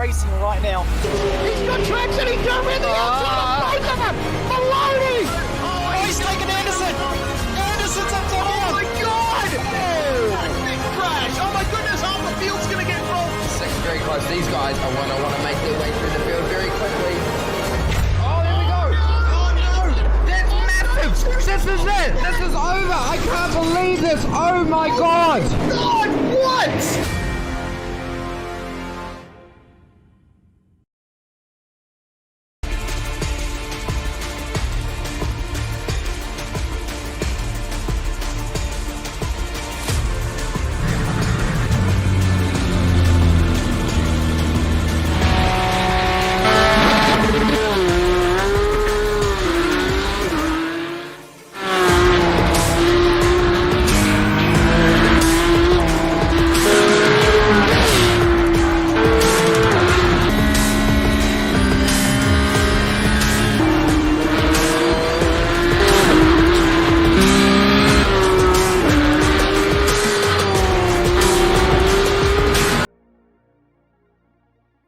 iRacing right now. He's got traction, he's going with the outside of both of them! Maloney! Oh, he's taken Anderson! Anderson's up to Oh my God! Big crash! Oh my goodness, half the field's going to get involved! Second very close. These guys are want to make their way through the field very quickly. Oh, here we go! Oh no! That's massive! This is it! This is over! I can't believe this! Oh my God! God, what?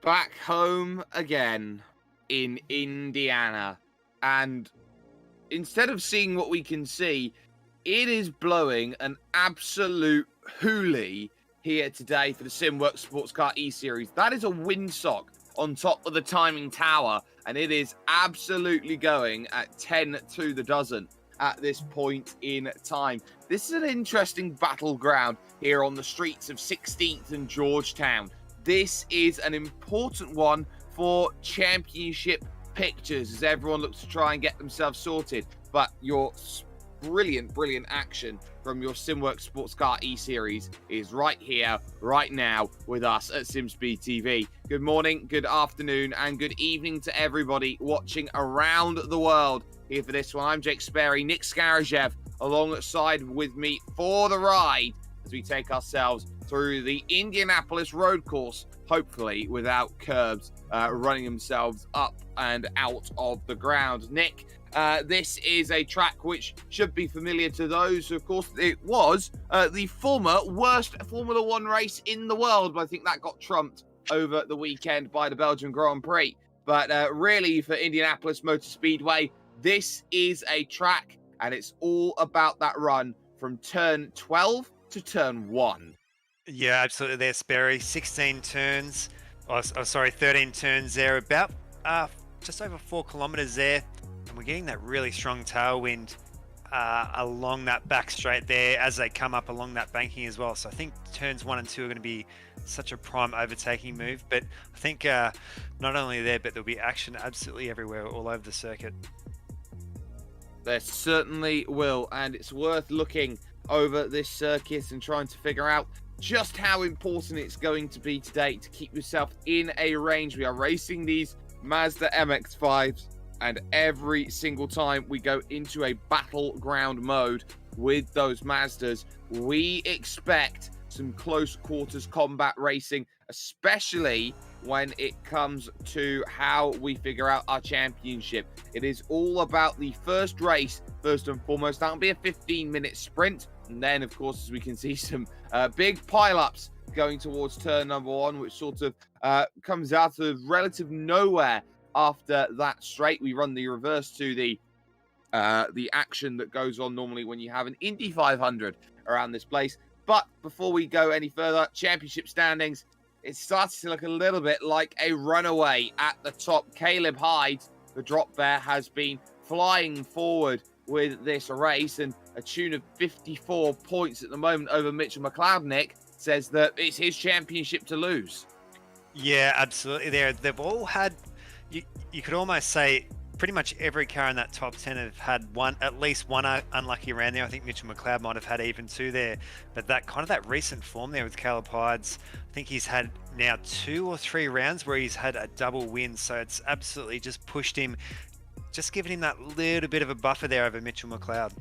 Back home again in Indiana, and instead of seeing what we can see, it is blowing an absolute hoolie here today for the Simworx Sports Car E-Series. That is a windsock on top of the timing tower, and it is absolutely going at 10 to the dozen at this point in time. This is an interesting battleground here on the streets of 16th and Georgetown. This is an important one for championship pictures as everyone looks to try and get themselves sorted. But your brilliant action from your Simworx Sports Car E-Series is right here, right now with us at SimSpeed TV. Good morning, good afternoon, and good evening to everybody watching around the world here for this one. I'm Jake Sperry, Nick Skarajev alongside with me for the ride as we take ourselves through the Indianapolis road course, hopefully without curbs running themselves up and out of the ground. Nick, this is a track which should be familiar to those. Of course, it was the former worst Formula One race in the world, but I think that got trumped over the weekend by the Belgian Grand Prix. But really, for Indianapolis Motor Speedway, this is a track, and it's all about that run from turn 12 to turn 1. Yeah, absolutely there, Sperry. 16 turns, 13 turns there, about just over 4 kilometers there. And we're getting that really strong tailwind along that back straight there as they come up along that banking as well. So I think turns 1 and 2 are going to be such a prime overtaking move. But I think not only there, but there'll be action absolutely everywhere, all over the circuit. There certainly will, and it's worth looking over this circuit and trying to figure out just how important it's going to be today to keep yourself in a range. We are racing these Mazda MX-5s, and every single time we go into a battleground mode with those Mazdas, we expect some close quarters combat racing, especially when it comes to how we figure out our championship. It is all about the first race, first and foremost. That'll be a 15-minute sprint. And then, of course, as we can see, some big pile-ups going towards turn number 1, which sort of comes out of relative nowhere after that straight. We run the reverse to the action that goes on normally when you have an Indy 500 around this place. But before we go any further, championship standings, it starts to look a little bit like a runaway at the top. Caleb Hyde, the drop bear, has been flying forward with this race, and a tune of 54 points at the moment over Mitchell McLeod, Nick, says that it's his championship to lose. Yeah, absolutely. They've all had, you could almost say, pretty much every car in that top 10 have had at least one unlucky round there. I think Mitchell McLeod might have had even 2 there, but that recent form there with Caleb Hydes, I think he's had now 2 or 3 rounds where he's had a double win. So it's absolutely just pushed him, just giving him that little bit of a buffer there over Mitchell McLeod.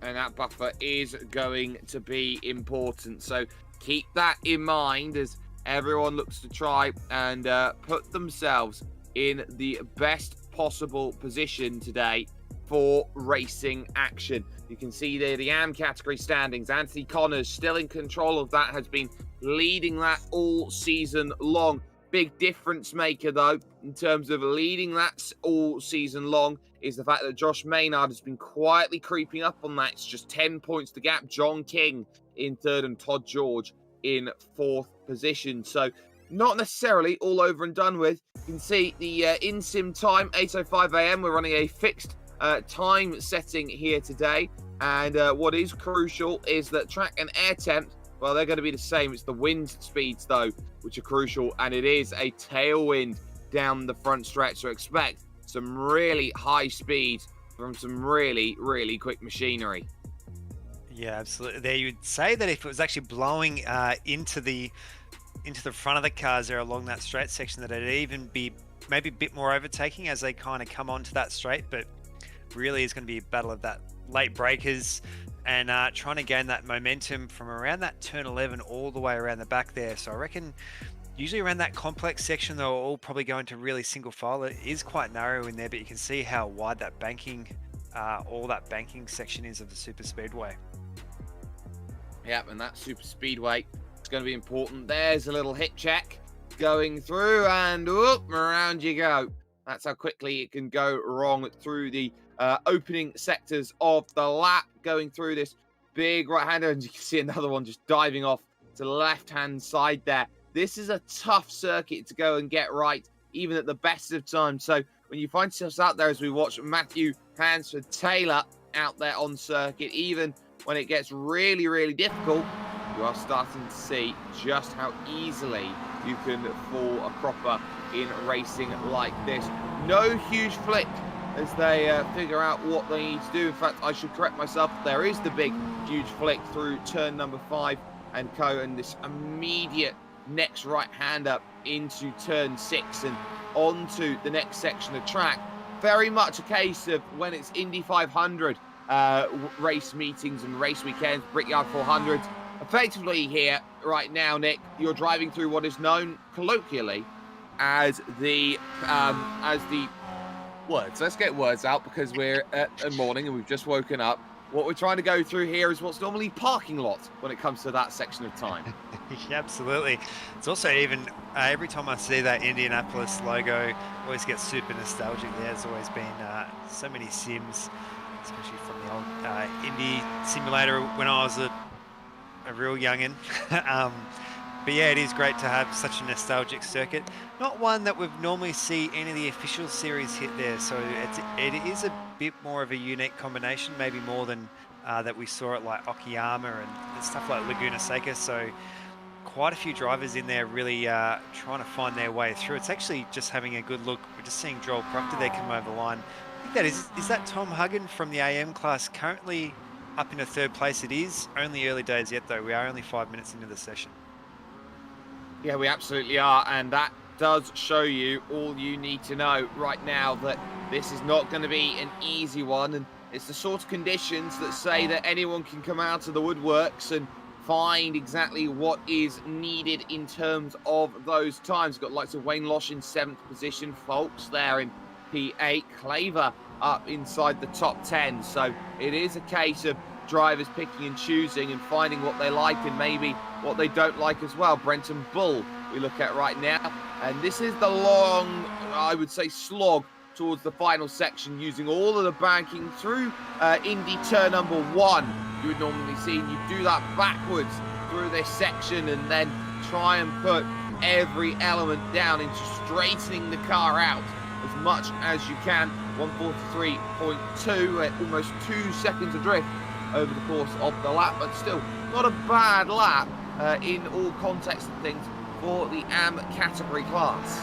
And that buffer is going to be important. So keep that in mind as everyone looks to try and put themselves in the best possible position today for racing action. You can see there the AM category standings. Anthony Connors still in control of that, has been leading that all season long. Big difference maker, though, in terms of leading that all season long, is the fact that Josh Maynard has been quietly creeping up on that. It's just 10 points to gap. John King in third and Todd George in fourth position. So not necessarily all over and done with. You can see the in-sim time, 8:05 a.m. We're running a fixed time setting here today. And what is crucial is that track and air temp, well, they're going to be the same. It's the wind speeds, though, which are crucial. And it is a tailwind down the front stretch. So expect some really high speed from some really, really quick machinery. Yeah, absolutely. There, you'd say that if it was actually blowing into the front of the cars there along that straight section, that it'd even be maybe a bit more overtaking as they kind of come onto that straight. But really is going to be a battle of that late breakers and trying to gain that momentum from around that turn 11 all the way around the back there. So I reckon usually around that complex section, they'll all probably go into really single file. It is quite narrow in there, but you can see how wide that banking, all that banking section is of the super speedway. Yep, and that super speedway is going to be important. There's a little hit check going through, and whoop, around you go. That's how quickly it can go wrong through the opening sectors of the lap, going through this big right-hander, and you can see another one just diving off to the left-hand side there. This is a tough circuit to go and get right, even at the best of times. So when you find yourselves out there, as we watch Matthew Hansford-Taylor out there on circuit, even when it gets really, really difficult, you are starting to see just how easily you can fall a cropper in racing like this. No huge flick as they figure out what they need to do. In fact, I should correct myself. There is the big, huge flick through turn number 5 and co, and this immediate next right-hander into turn 6 and onto the next section of track. Very much a case of when it's Indy 500 race meetings and race weekends, Brickyard 400s. Effectively here, right now, Nick, you're driving through what is known colloquially as the words. Let's get words out because we're at the morning and we've just woken up. What we're trying to go through here is what's normally parking lot when it comes to that section of time. Yeah, absolutely. It's also even, every time I see that Indianapolis logo, I always get super nostalgic. There's always been so many sims, especially from the old Indy simulator when I was a real youngin'. But yeah, it is great to have such a nostalgic circuit. Not one that we've normally see any of the official series hit there, so it is a bit more of a unique combination, maybe more than that we saw at like Okayama and stuff like Laguna Seca. So quite a few drivers in there really trying to find their way through. It's actually just having a good look. We're just seeing Joel Proctor there come over the line. I think that is that Tom Huggan from the AM class currently up in a third place? It is only early days yet though. We are only 5 minutes into the session. Yeah, we absolutely are, and that does show you all you need to know right now, that this is not going to be an easy one, and it's the sort of conditions that say that anyone can come out of the woodworks and find exactly what is needed in terms of those times. Got likes of Wayne Losh in 7th position, Folks there in P8, Claver up inside the top 10, so it is a case of drivers picking and choosing and finding what they like and maybe what they don't like as well. Brenton Bull we look at right now, and this is the long, I would say, slog towards the final section, using all of the banking through Indy turn number 1. You would normally see you do that backwards through this section and then try and put every element down into straightening the car out as much as you can. 143.2 at almost 2 seconds adrift over the course of the lap, but still not a bad lap in all context of things for the AM category class.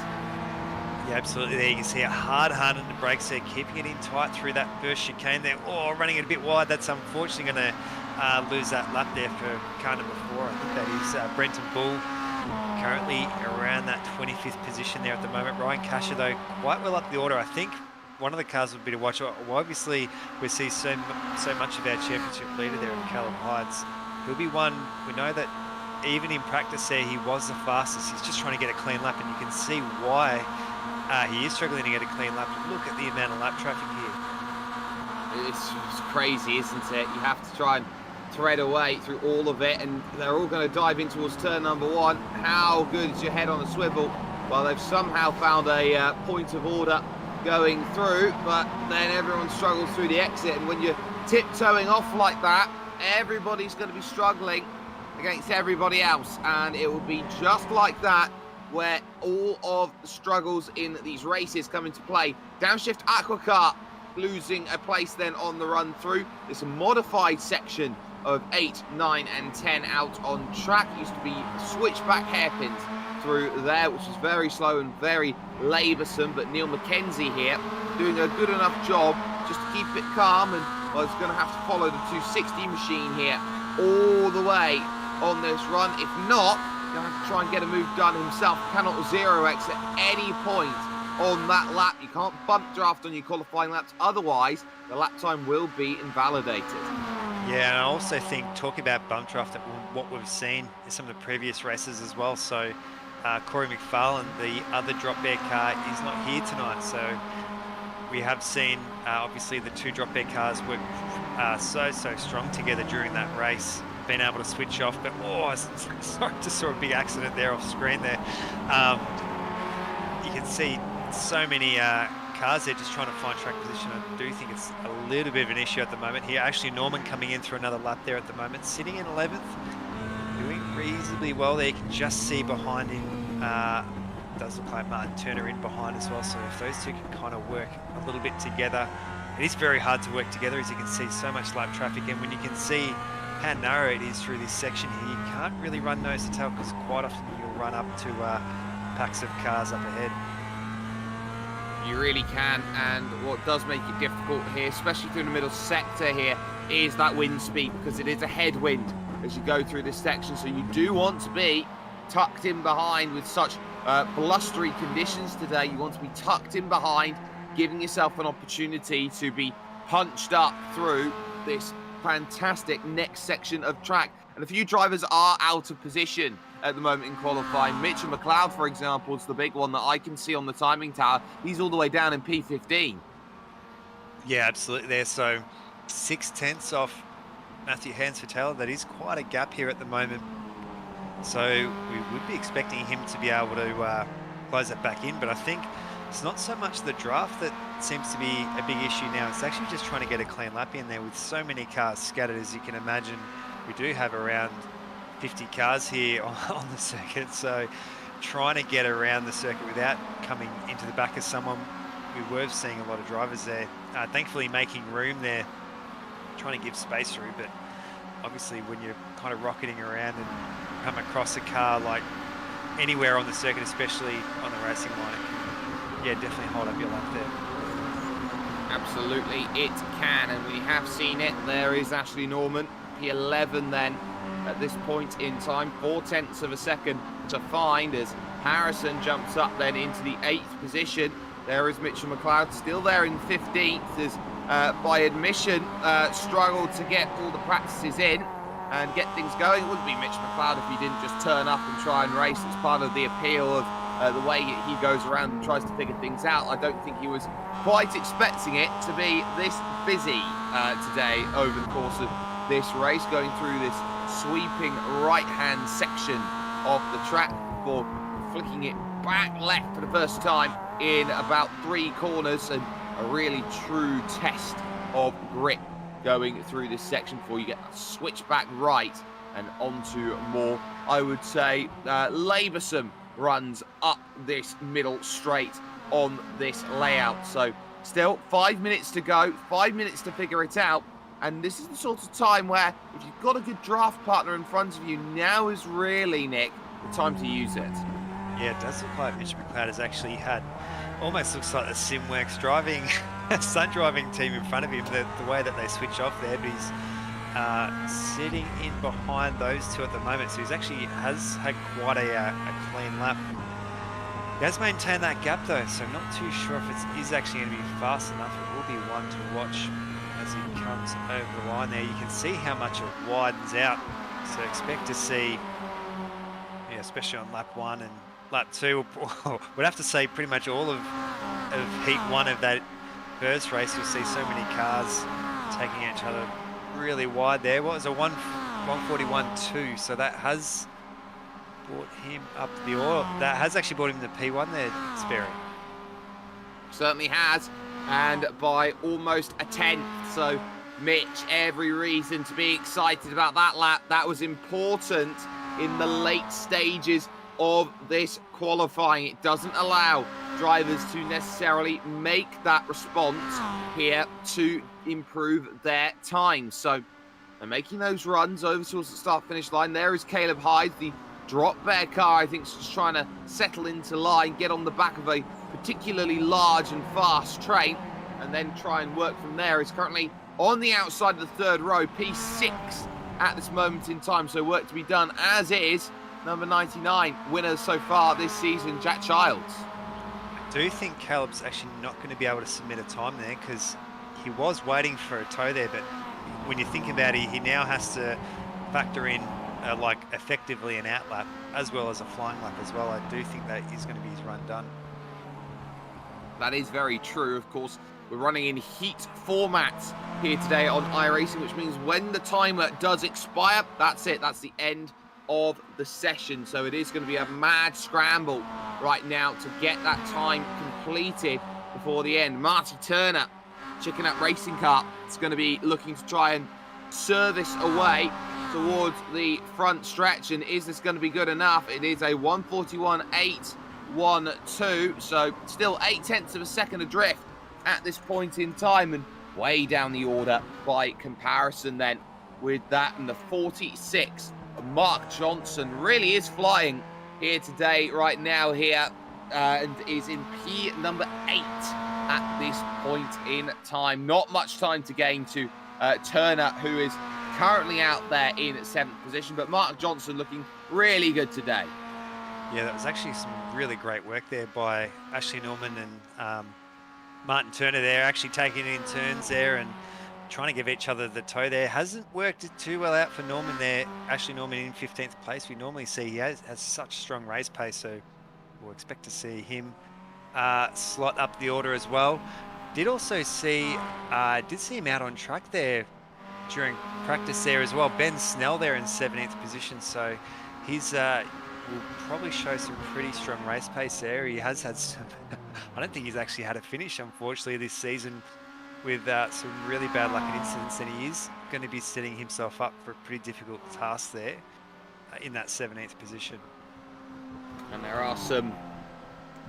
Yeah, absolutely. There you can see a hard on the brakes there, keeping it in tight through that first chicane there. Oh, running it a bit wide. That's unfortunately going to lose that lap there for car number 4. I think that is Brenton Bull, currently around that 25th position there at the moment. Ryan Casher, though, quite well up the order. I think one of the cars would be to watch. Well, obviously, we see so much of our championship leader there in Callum Hydes. He'll be one, we know that even in practice there, he was the fastest. He's just trying to get a clean lap, and you can see why he is struggling to get a clean lap. Look at the amount of lap traffic here. It's crazy, isn't it? You have to try and thread away through all of it, and they're all going to dive in towards turn number 1. How good is your head on a swivel Well, they've somehow found a point of order going through, but then everyone struggles through the exit, and when you're tiptoeing off like that, everybody's going to be struggling against everybody else, and it will be just like that where all of the struggles in these races come into play. Downshift Aquacar losing a place then on the run through this modified section of 8, 9 and 10 out on track. It used to be switchback hairpins through there, which is very slow and very laboursome, but Neil McKenzie here doing a good enough job just to keep it calm, and well, he's going to have to follow the 260 machine here all the way on this run. If not, he's going to have to try and get a move done himself. Cannot 0x at any point on that lap. You can't bump draft on your qualifying laps, otherwise the lap time will be invalidated. Yeah, and I also think, talking about bump draft, that what we've seen in some of the previous races as well. So Corey McFarlane, the other drop bear car, is not here tonight. So we have seen, obviously, the two drop bear cars work so strong together during that race, being able to switch off. But, oh, sorry, just saw a big accident there off screen there. You can see so many cars there just trying to find track position. I do think it's a little bit of an issue at the moment here. Actually, Norman coming in through another lap there at the moment, sitting in 11th, doing reasonably well there. You can just see behind him, does look like Martin Turner in behind as well. So if those two can kind of work a little bit together, it is very hard to work together, as you can see so much lap traffic. And when you can see how narrow it is through this section here, you can't really run nose to tail, because quite often you'll run up to packs of cars up ahead. You really can, and what does make it difficult here, especially through the middle sector here, is that wind speed, because it is a headwind as you go through this section. So you do want to be tucked in behind with such blustery conditions today. You want to be tucked in behind, giving yourself an opportunity to be punched up through this fantastic next section of track. And a few drivers are out of position at the moment in qualifying. Mitchell McLeod, for example, is the big one that I can see on the timing tower. He's all the way down in P15. Yeah, absolutely there. So 6/10 off Matthew Hansford-Taylor. That is quite a gap here at the moment. So we would be expecting him to be able to close that back in. But I think it's not so much the draft that seems to be a big issue now. It's actually just trying to get a clean lap in there with so many cars scattered. As you can imagine, we do have around 50 cars here on the circuit, so trying to get around the circuit without coming into the back of someone. We were seeing a lot of drivers there, thankfully making room there, trying to give space through. But obviously when you're kind of rocketing around and come across a car like anywhere on the circuit, especially on the racing line, it can, yeah, definitely hold up your lap there. Absolutely, it can, and we have seen it. There is Ashley Norman, P11 then at this point in time, 0.4 of a second to find as Harrison jumps up then into the 8th position. There is Mitchell McLeod still there in 15th, as by admission struggled to get all the practices in and get things going. It wouldn't be Mitch McLeod if he didn't just turn up and try and race. It's part of the appeal of the way he goes around and tries to figure things out. I don't think he was quite expecting it to be this busy today over the course of this race, going through this sweeping right-hand section of the track before flicking it back left for the first time in about 3 corners, and a really true test of grip going through this section before you get a switch back right and onto more, I would say, laboursome runs up this middle straight on this layout. So still 5 minutes to go, 5 minutes to figure it out. And this is the sort of time where, if you've got a good draft partner in front of you, now is really, Nick, the time to use it. Yeah, it does look like Mitch McLeod has actually had, almost looks like the Simworx driving, stunt driving team in front of him, the way that they switch off there. But he's sitting in behind those two at the moment, so he's actually has had quite a clean lap. He has maintained that gap though, so I'm not too sure if it is actually going to be fast enough. It will be one to watch as he comes over the line there. You can see how much it widens out, so expect to see, yeah, especially on lap 1 and lap 2, we'd have to say pretty much all of heat 1 of that first race. You'll see so many cars taking each other really wide there. What was a 141.2, so that has brought him up the oil. That has actually brought him to P1 there, Sperry. Certainly has, and by almost a tenth. So Mitch, every reason to be excited about that lap. That was important in the late stages of this qualifying. It doesn't allow drivers to necessarily make that response here to improve their time. So they're making those runs over towards the start-finish line. There is Caleb Hyde, the drop bear car, I think, is just trying to settle into line, get on the back of a particularly large and fast train, and then try and work from there. He's currently on the outside of the third row, P6 at this moment in time, so work to be done, as is number 99, winner so far this season, Jack Childs. I do think Caleb's actually not going to be able to submit a time there, because he was waiting for a tow there, but when you think about it, he now has to factor in like effectively an out lap as well as a flying lap as well. I do think that is going to be his run done. That is very true. Of course, we're running in heat format here today on iRacing, which means when the timer does expire, that's it. That's the end of the session. So it is going to be a mad scramble right now to get that time completed before the end. Marty Turner, Chicken Up Racing Car, is going to be looking to try and service away towards the front stretch. And is this going to be good enough? It is a 1:41.812, so still 0.8 of a second adrift at this point in time, and way down the order by comparison then with that. And the 46, Mark Johnson, really is flying here today, right now here, and is in P number 8 at this point in time. Not much time to gain to Turner, who is currently out there in 7th position, but Mark Johnson looking really good today. Yeah, that was actually some really great work there by Ashley Norman and Martin Turner there, actually taking it in turns there and trying to give each other the tow there. Hasn't worked it too well out for Norman there. Ashley Norman in 15th place. We normally see he has such strong race pace, so we'll expect to see him slot up the order as well. Did also see, did see him out on track there during practice there as well. Ben Snell there in 17th position, so he's will probably show some pretty strong race pace there. He has had some, I don't think he's actually had a finish, unfortunately, this season with some really bad luck and incidents, and he is going to be setting himself up for a pretty difficult task there in that 17th position. And there are some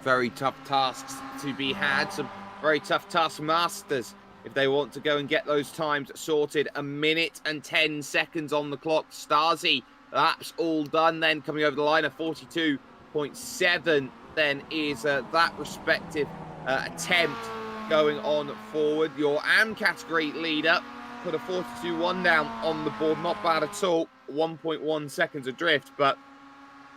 very tough tasks to be had, some very tough taskmasters if they want to go and get those times sorted. 1 minute and 10 seconds on the clock. Stasi, that's all done then, coming over the line. A 42.7 then is that respective attempt going on forward. Your AM category leader put a 42.1 down on the board. Not bad at all. 1.1 seconds adrift, but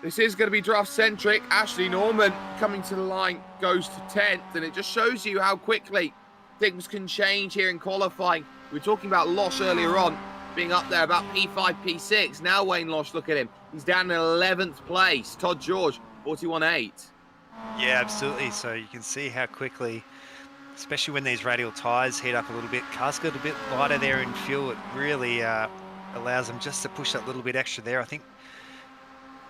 this is going to be draft centric. Ashley Norman coming to the line goes to 10th, and it just shows you how quickly things can change here in qualifying. We were talking about Losh earlier on, being up there about P5, P6. Now Wayne Losh, look at him. He's down in 11th place. Todd George, 41.8. Yeah, absolutely. So you can see how quickly, especially when these radial tyres heat up a little bit, cars get a bit lighter there in fuel. It really allows them just to push that little bit extra there. I think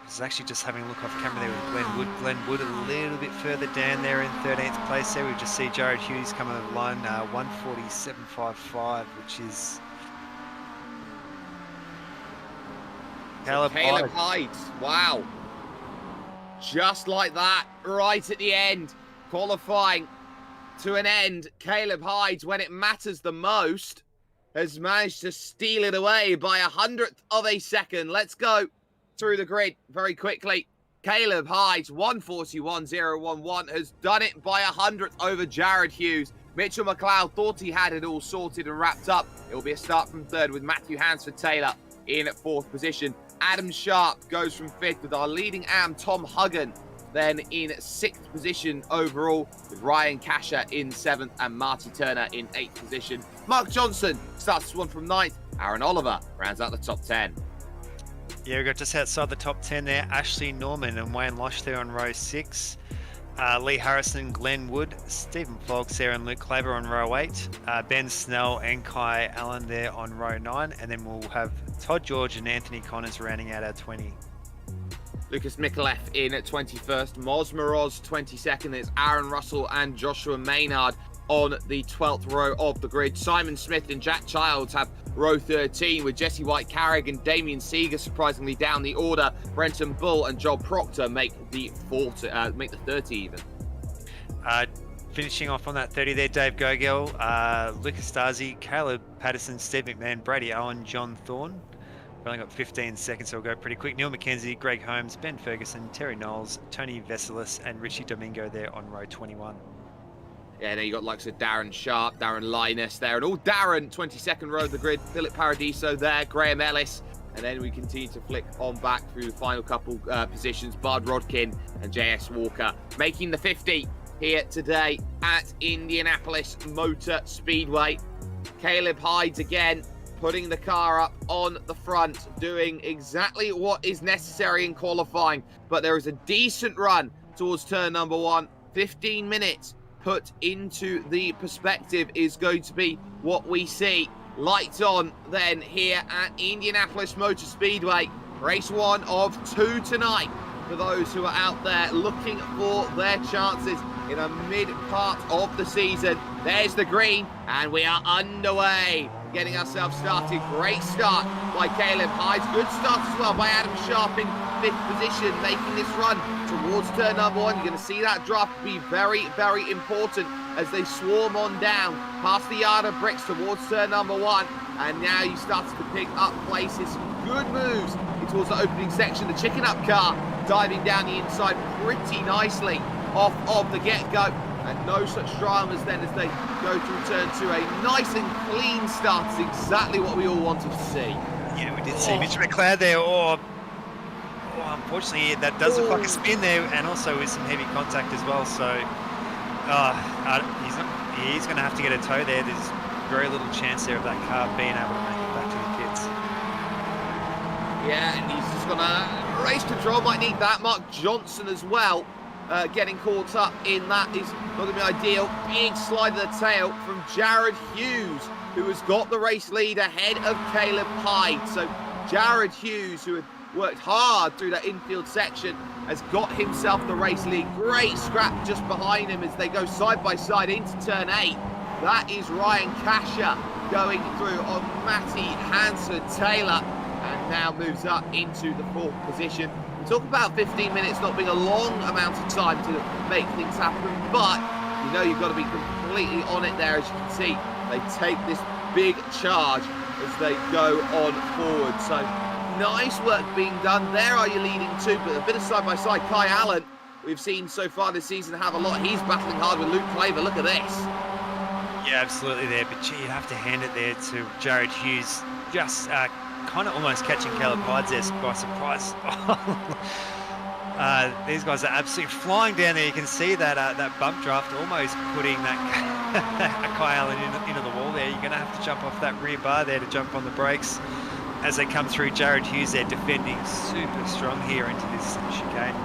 I was actually just having a look off camera there with Glenn Wood. Glenn Wood a little bit further down there in 13th place there. We just see Jared Hughes coming over the line, 1:47.55, which is Caleb Hyde. Wow. Just like that, right at the end, qualifying to an end. Caleb Hyde, when it matters the most, has managed to steal it away by 100th of a second. Let's go through the grid very quickly. Caleb Hyde, 1:41.011, has done it by 100th over Jared Hughes. Mitchell McLeod thought he had it all sorted and wrapped up. It will be a start from 3rd with Matthew Hansford-Taylor in 4th position. Adam Sharp goes from 5th with our leading AM, Tom Huggan, then in 6th position overall, with Ryan Kasher in 7th and Marty Turner in 8th position. Mark Johnson starts this one from 9th. Aaron Oliver rounds out the top 10. Yeah, we got just outside the top 10 there. Ashley Norman and Wayne Losh there on row 6. Lee Harrison, Glenn Wood, Stephen Folks there and Luke Claver on row 8. Ben Snell and Kai Allen there on row 9. And then we'll have Todd George and Anthony Connors rounding out our 20. Lucas Mikulev in at 21st, Mosmoroz 22nd. It's Aaron Russell and Joshua Maynard on the 12th row of the grid. Simon Smith and Jack Childs have row 13, with Jesse White-Carrick and Damien Seeger surprisingly down the order. Brenton Bull and Joel Proctor make the 30 even. Finishing off on that 30 there, Dave Gogel, Lucas Stasi, Caleb Patterson, Steve McMahon, Brady Owen, John Thorne. We've only got 15 seconds, so we'll go pretty quick. Neil McKenzie, Greg Holmes, Ben Ferguson, Terry Knowles, Tony Veselis, and Richie Domingo there on row 21. Yeah, there you got likes of Darren Sharp, Darren Linus there, and all Darren, 22nd row of the grid. Philip Paradiso there, Graham Ellis. And then we continue to flick on back through the final couple positions. Bard Rodkin and JS Walker making the 50 here today at Indianapolis Motor Speedway. Caleb Hydes again, putting the car up on the front, doing exactly what is necessary in qualifying. But there is a decent run towards turn number 1. 15 minutes put into the perspective is going to be what we see. Lights on then here at Indianapolis Motor Speedway. Race 1 of 2 tonight for those who are out there looking for their chances in a mid-part of the season. There's the green, and we are underway. Getting ourselves started. Great start by Caleb Hydes. Good start as well by Adam Sharp in 5th position, making this run towards turn number 1. You're going to see that draft be very, very important as they swarm on down past the yard of bricks towards turn number 1. And now you start to pick up places. Good moves towards the opening section. The Chicken Up car diving down the inside pretty nicely off of the get-go. And no such dramas then as they go through turn 2. A nice and clean start is exactly what we all wanted to see. Yeah, we did see Mitch McLeod there. Unfortunately, that does look like a spin there, and also with some heavy contact as well. So he's going to have to get a tow there. There's very little chance there of that car being able to make it back to the pits. Yeah, and he's just going to race control. Might need that. Mark Johnson as well. Getting caught up in that is not going to be ideal. Big slide of the tail from Jared Hughes, who has got the race lead ahead of Caleb Hyde. So Jared Hughes, who had worked hard through that infield section, has got himself the race lead. Great scrap just behind him as they go side by side into turn 8. That is Ryan Kasher going through on Matty Hanson-Taylor, and now moves up into the 4th position. We talk about 15 minutes not being a long amount of time to make things happen, but you know you've got to be completely on it there. As you can see, they take this big charge as they go on forward. So nice work being done. There are your leading 2, but a bit of side-by-side. Kai Allen, we've seen so far this season have a lot. He's battling hard with Luke Claver. Look at this. Yeah, absolutely there. But gee, you'd have to hand it there to Jared Hughes. Just kind of almost catching Caleb Hyde there by surprise. These guys are absolutely flying down there. You can see that that bump draft almost putting that Kai Allen into the wall there. You're going to have to jump off that rear bar there to jump on the brakes as they come through. Jared Hughes there defending super strong here into this chicane.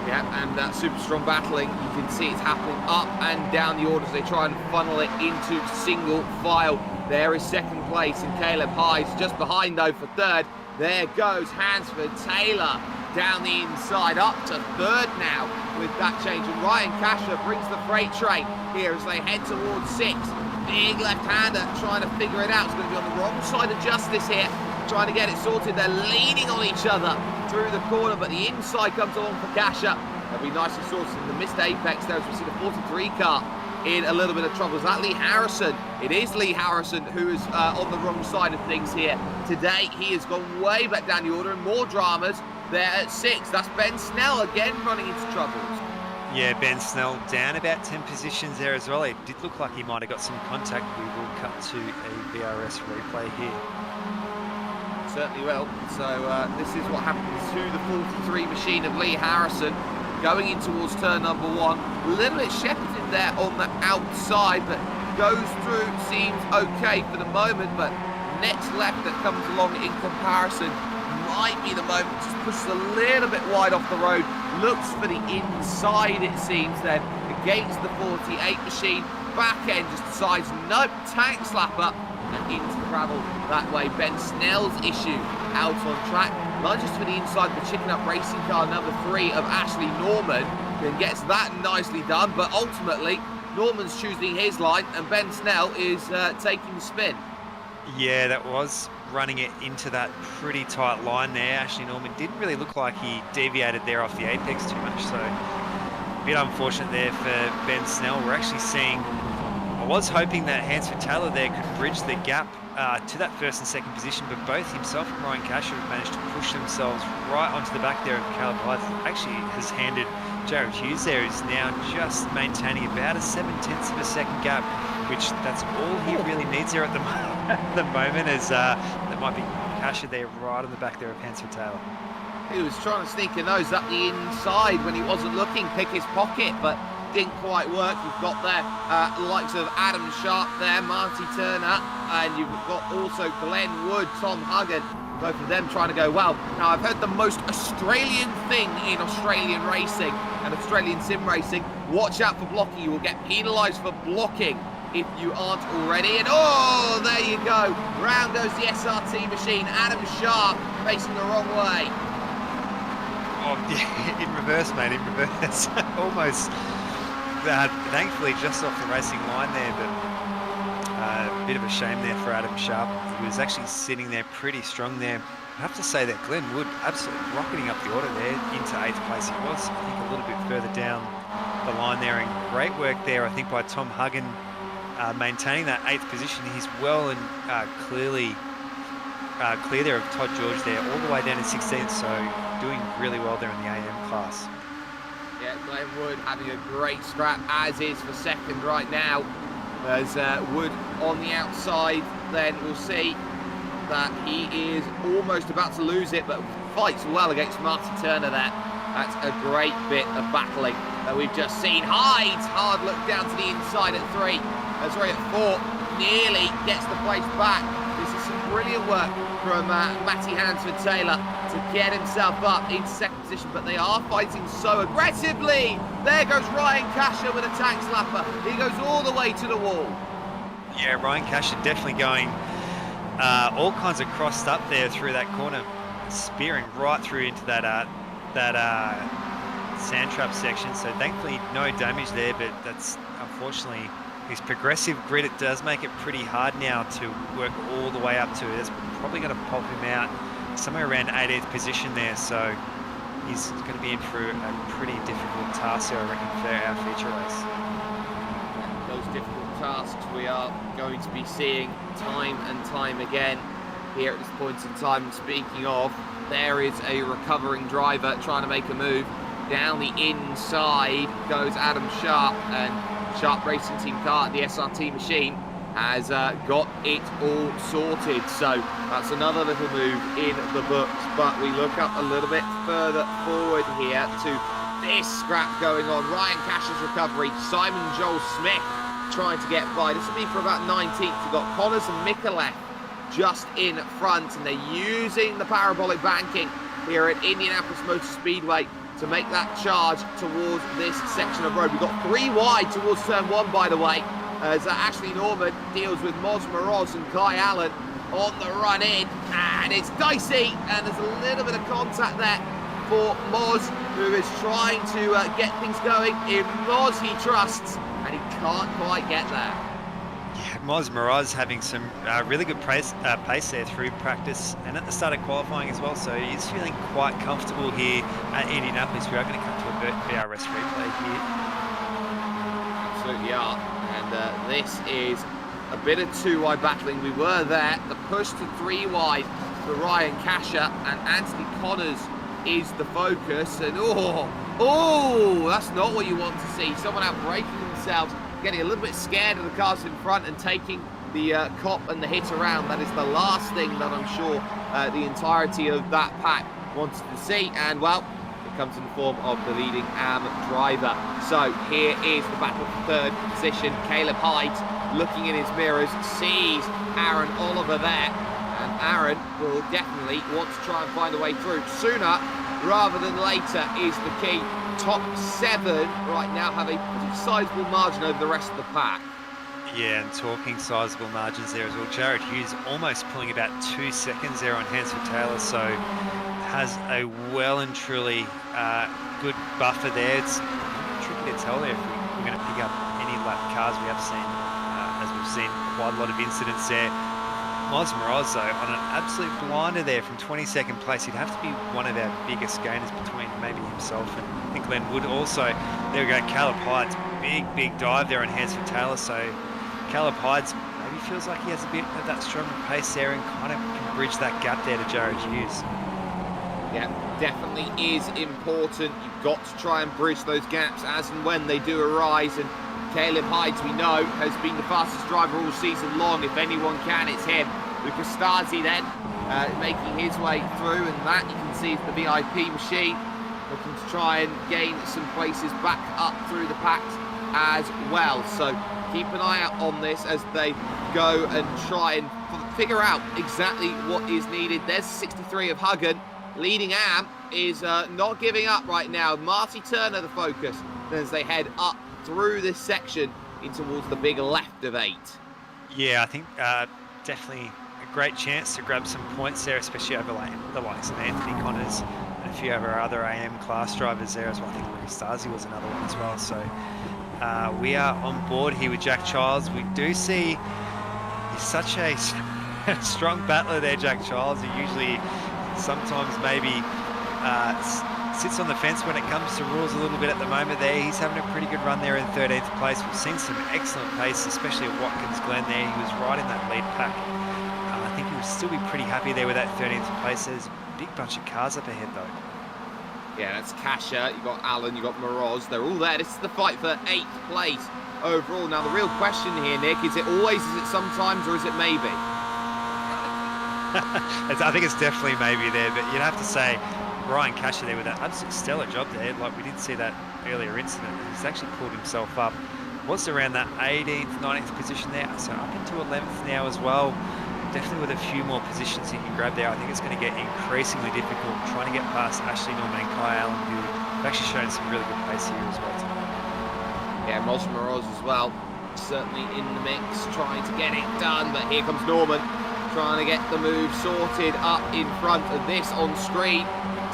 Yeah, and that super strong battling, you can see it's happening up and down the order as they try and funnel it into single file. There is 2nd place, and Caleb Hyde just behind though for 3rd. There goes Hansford-Taylor down the inside, up to 3rd now with that change. And Ryan Kasher brings the freight train here as they head towards 6th. Big left-hander trying to figure it out. It's going to be on the wrong side of justice here, trying to get it sorted. They're leaning on each other through the corner, but the inside comes along for Kasher. They'll be nicely sorted in the missed apex there as we see the 43 car in a little bit of trouble. Is that Lee Harrison? It is Lee Harrison who is on the wrong side of things here. Today, he has gone way back down the order, and more dramas there at 6. That's Ben Snell again running into troubles. Yeah, Ben Snell down about 10 positions there as well. It did look like he might have got some contact. We will cut to a VRS replay here. Certainly will. So this is what happens to the 43 machine of Lee Harrison going in towards turn number 1. A little bit shepherded there on the outside, but goes through, seems okay for the moment, but next left that comes along in comparison might be the moment. Just pushes a little bit wide off the road, looks for the inside it seems then, against the 48 machine. Back end just decides, nope, tank slapper, and into travel that way. Ben Snell's issue out on track. Lunges for the inside, the chicken up racing car, number 3 of Ashley Norman, and gets that nicely done, but ultimately Norman's choosing his line and Ben Snell is taking the spin. Yeah, that was running it into that pretty tight line there. Ashley Norman didn't really look like he deviated there off the apex too much, so a bit unfortunate there for Ben Snell. We're actually seeing, I was hoping that Hansford Taylor there could bridge the gap to that first and second position, but both himself and Ryan Casher have managed to push themselves right onto the back there of Caleb Hyde. Actually has handed Jared Hughes there, who's now just maintaining about a 0.7 of a second gap, which that's all he really needs there at the moment, as there might be Casher there right on the back there of Hansford Taylor. He was trying to sneak a nose up the inside when he wasn't looking, pick his pocket, but didn't quite work. You've got there likes of Adam Sharp there, Marty Turner, and you've got also Glenn Wood, Tom Huggan, both of them trying to go well. Now, I've heard the most Australian thing in Australian racing and Australian sim racing: watch out for blocking. You will get penalised for blocking if you aren't already. And oh, there you go. Round goes the SRT machine. Adam Sharp facing the wrong way. Oh, yeah, in reverse, mate, in reverse. Almost, thankfully, just off the racing line there, but a bit of a shame there for Adam Sharp. He was actually sitting there pretty strong there. I have to say that Glenn Wood absolutely rocketing up the order there into 8th place. He was, I think, a little bit further down the line there, and great work there, I think, by Tom Huggan, maintaining that 8th position. He's well and clearly clear there of Todd George there, all the way down to 16th, so doing really well there in the AM class. Yeah, Glenn Wood having a great scrap, as is for second right now. There's Wood on the outside, then we'll see that he is almost about to lose it, but fights well against Marty Turner there. That's a great bit of battling that we've just seen. Hyde's hard look down to the inside at 3. Sorry, at 4. Nearly gets the place back. This is some brilliant work from Matty Hansford-Taylor to get himself up in second position, but they are fighting so aggressively. There goes Ryan Casher with a tank slapper. He goes all the way to the wall. Yeah, Ryan Casher definitely going all kinds of crossed up there through that corner, spearing right through into that sand trap section. So thankfully no damage there, but that's unfortunately his progressive grid. It does make it pretty hard now to work all the way up to it. It's probably going to pop him out somewhere around 18th position there. So he's going to be in for a pretty difficult task there, I reckon, for our feature race. Those difficult tasks we are going to be seeing time and time again here at this point in time. And speaking of, there is a recovering driver trying to make a move. Down the inside goes Adam Sharp, and Sharp Racing Team car, the SRT machine, has got it all sorted. So that's another little move in the books. But we look up a little bit further forward here to this scrap going on. Ryan Casher's recovery. Simon Joel Smith trying to get by. This will be for about 19th. You've got Connors and Mikulev just in front, and they're using the parabolic banking here at Indianapolis Motor Speedway to make that charge towards this section of road. We've got 3 wide towards turn 1, by the way, as Ashley Norman deals with Moz Moroz and Kai Allen on the run in, and it's dicey, and there's a little bit of contact there for Moz, who is trying to get things going. In Moz he trusts, and he can't quite get there. Yeah, Moz Moroz having some really good pace there through practice and at the start of qualifying as well, so he's feeling quite comfortable here at Indianapolis. We are going to come to a BRS replay here. Absolutely are, and this is a bit of 2 wide battling. We were there. The push to 3 wide for Ryan Casher, and Anthony Connors is the focus, and oh, that's not what you want to see. Someone out braking themselves, getting a little bit scared of the cars in front and taking the cop and the hit around. That is the last thing that I'm sure the entirety of that pack wanted to see, and well, it comes in the form of the leading AM driver. So here is the battle for 3rd position. Caleb Hyde, looking in his mirrors, sees Aaron Oliver there, and Aaron will definitely want to try and find a way through. Sooner rather than later is the key. Top 7 right now have a pretty sizable margin over the rest of the pack. Yeah, and talking sizable margins there as well. Jared Hughes almost pulling about 2 seconds there on Hansford Taylor, so has a well and truly good buffer there. It's tricky to tell there if we're going to pick up any lap cars. We have seen, as we've seen, quite a lot of incidents there. Moz Moroz, though, on an absolute blinder there from 22nd place. He'd have to be one of our biggest gainers between maybe himself and Glenn Wood. Also, there we go, Caleb Hyde's big dive there on Hansford Taylor. So Caleb Hyde's maybe feels like he has a bit of that stronger pace there and kind of can bridge that gap there to Jared Hughes. Yeah, definitely is important. You've got to try and bridge those gaps as and when they do arise. And Caleb Hyde, we know, has been the fastest driver all season long. If anyone can, it's him. Lucas Stasi then making his way through, and that you can see is the VIP machine looking to try and gain some places back up through the packs as well. So keep an eye out on this as they go and try and figure out exactly what is needed. There's 63 of Huggan. Leading Am is not giving up right now. Marty Turner the focus as they head up through this section in towards the big left of 8. Yeah, I think definitely a great chance to grab some points there, especially over the likes of Anthony Connors and a few of our other AM class drivers there as well. I think Lucas Stasi was another one as well. So we are on board here with Jack Childs. We do see he's such a strong battler there, Jack Childs. He usually sometimes maybe sits on the fence when it comes to rules a little bit at the moment there. He's having a pretty good run there in 13th place. We've seen some excellent pace, especially at Watkins Glen there. He was right in that lead pack. I think he would still be pretty happy there with that 13th place. There's a big bunch of cars up ahead though. Yeah, that's Kasha, you've got Allen, you've got Moroz. They're all there. This is the fight for 8th place overall. Now the real question here, Nick, is it always, is it sometimes, or is it maybe? I think it's definitely maybe there, but you'd have to say Ryan Casher there with that absolute stellar job there. Like we did see that earlier incident. He's actually pulled himself up. Was around that 18th, 19th position there. So up into 11th now as well. Definitely with a few more positions he can grab there. I think it's going to get increasingly difficult trying to get past Ashley Norman and Kai Allen, who have actually shown some really good pace here as well tonight. Yeah, Moz Moroz as well. Certainly in the mix, trying to get it done. But here comes Norman, trying to get the move sorted up in front of this on screen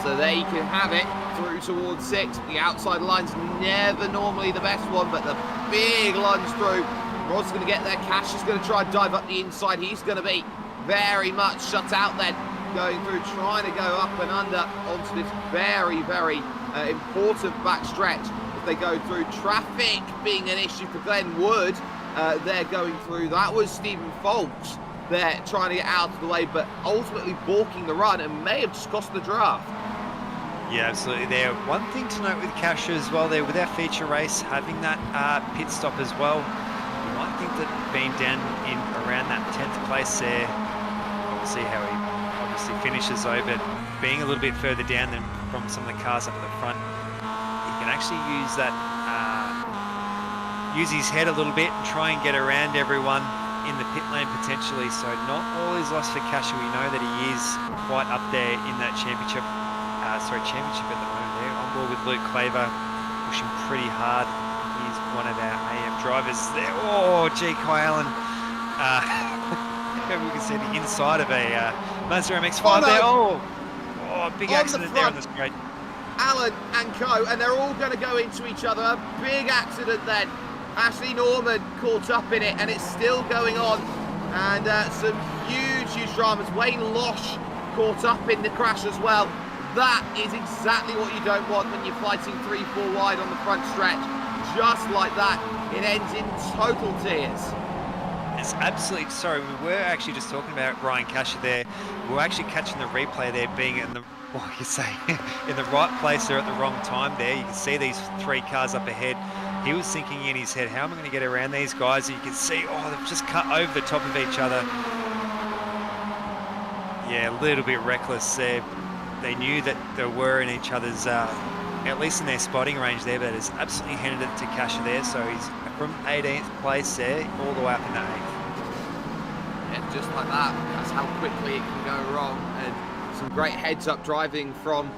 so they can have it through towards 6. The outside line's never normally the best one, but the big lunge through. Rod's going to get there. Cash is going to try and dive up the inside. He's going to be very much shut out then, going through, trying to go up and under onto this very important back stretch as they go through. Traffic being an issue for Glenn Wood. They're going through. That was Stephen Folks. They're trying to get out of the way, but ultimately balking the run and may have just cost the draft. Yeah, absolutely there. One thing to note with Casher as well there, with our feature race, having that pit stop as well, you might think that being down in around that 10th place there, we'll see how he obviously finishes though, but being a little bit further down than from some of the cars up at the front, he can actually use that, use his head a little bit and try and get around everyone in the pit lane potentially. So not all is lost for Casher. We know that he is quite up there in that championship championship at the moment there. On board with Luke Claver, pushing pretty hard. He's one of our AM drivers there. Oh, gee, Kai Allen. We can see the inside of a Mazda MX-5 there. Oh, big accident there on the straight. Allen and Co, and they're all going to go into each other. A big accident then. Ashley Norman caught up in it, and it's still going on. And some huge dramas. Wayne Losh caught up in the crash as well. That is exactly what you don't want when you're fighting 3-4 wide on the front stretch. Just like that, it ends in total tears. It's absolutely, sorry, we were actually just talking about Ryan Casher there. We were actually catching the replay there being in the, what you say, in the right place there at the wrong time there. You can see these 3 cars up ahead. He was thinking in his head, how am I going to get around these guys? And you can see, they've just cut over the top of each other. Yeah, a little bit reckless there. They knew that they were in each other's, at least in their spotting range there, but it's absolutely handed it to Casher there. So he's from 18th place there, all the way up in that 8th. Yeah, just like that. That's how quickly it can go wrong. And some great heads-up driving from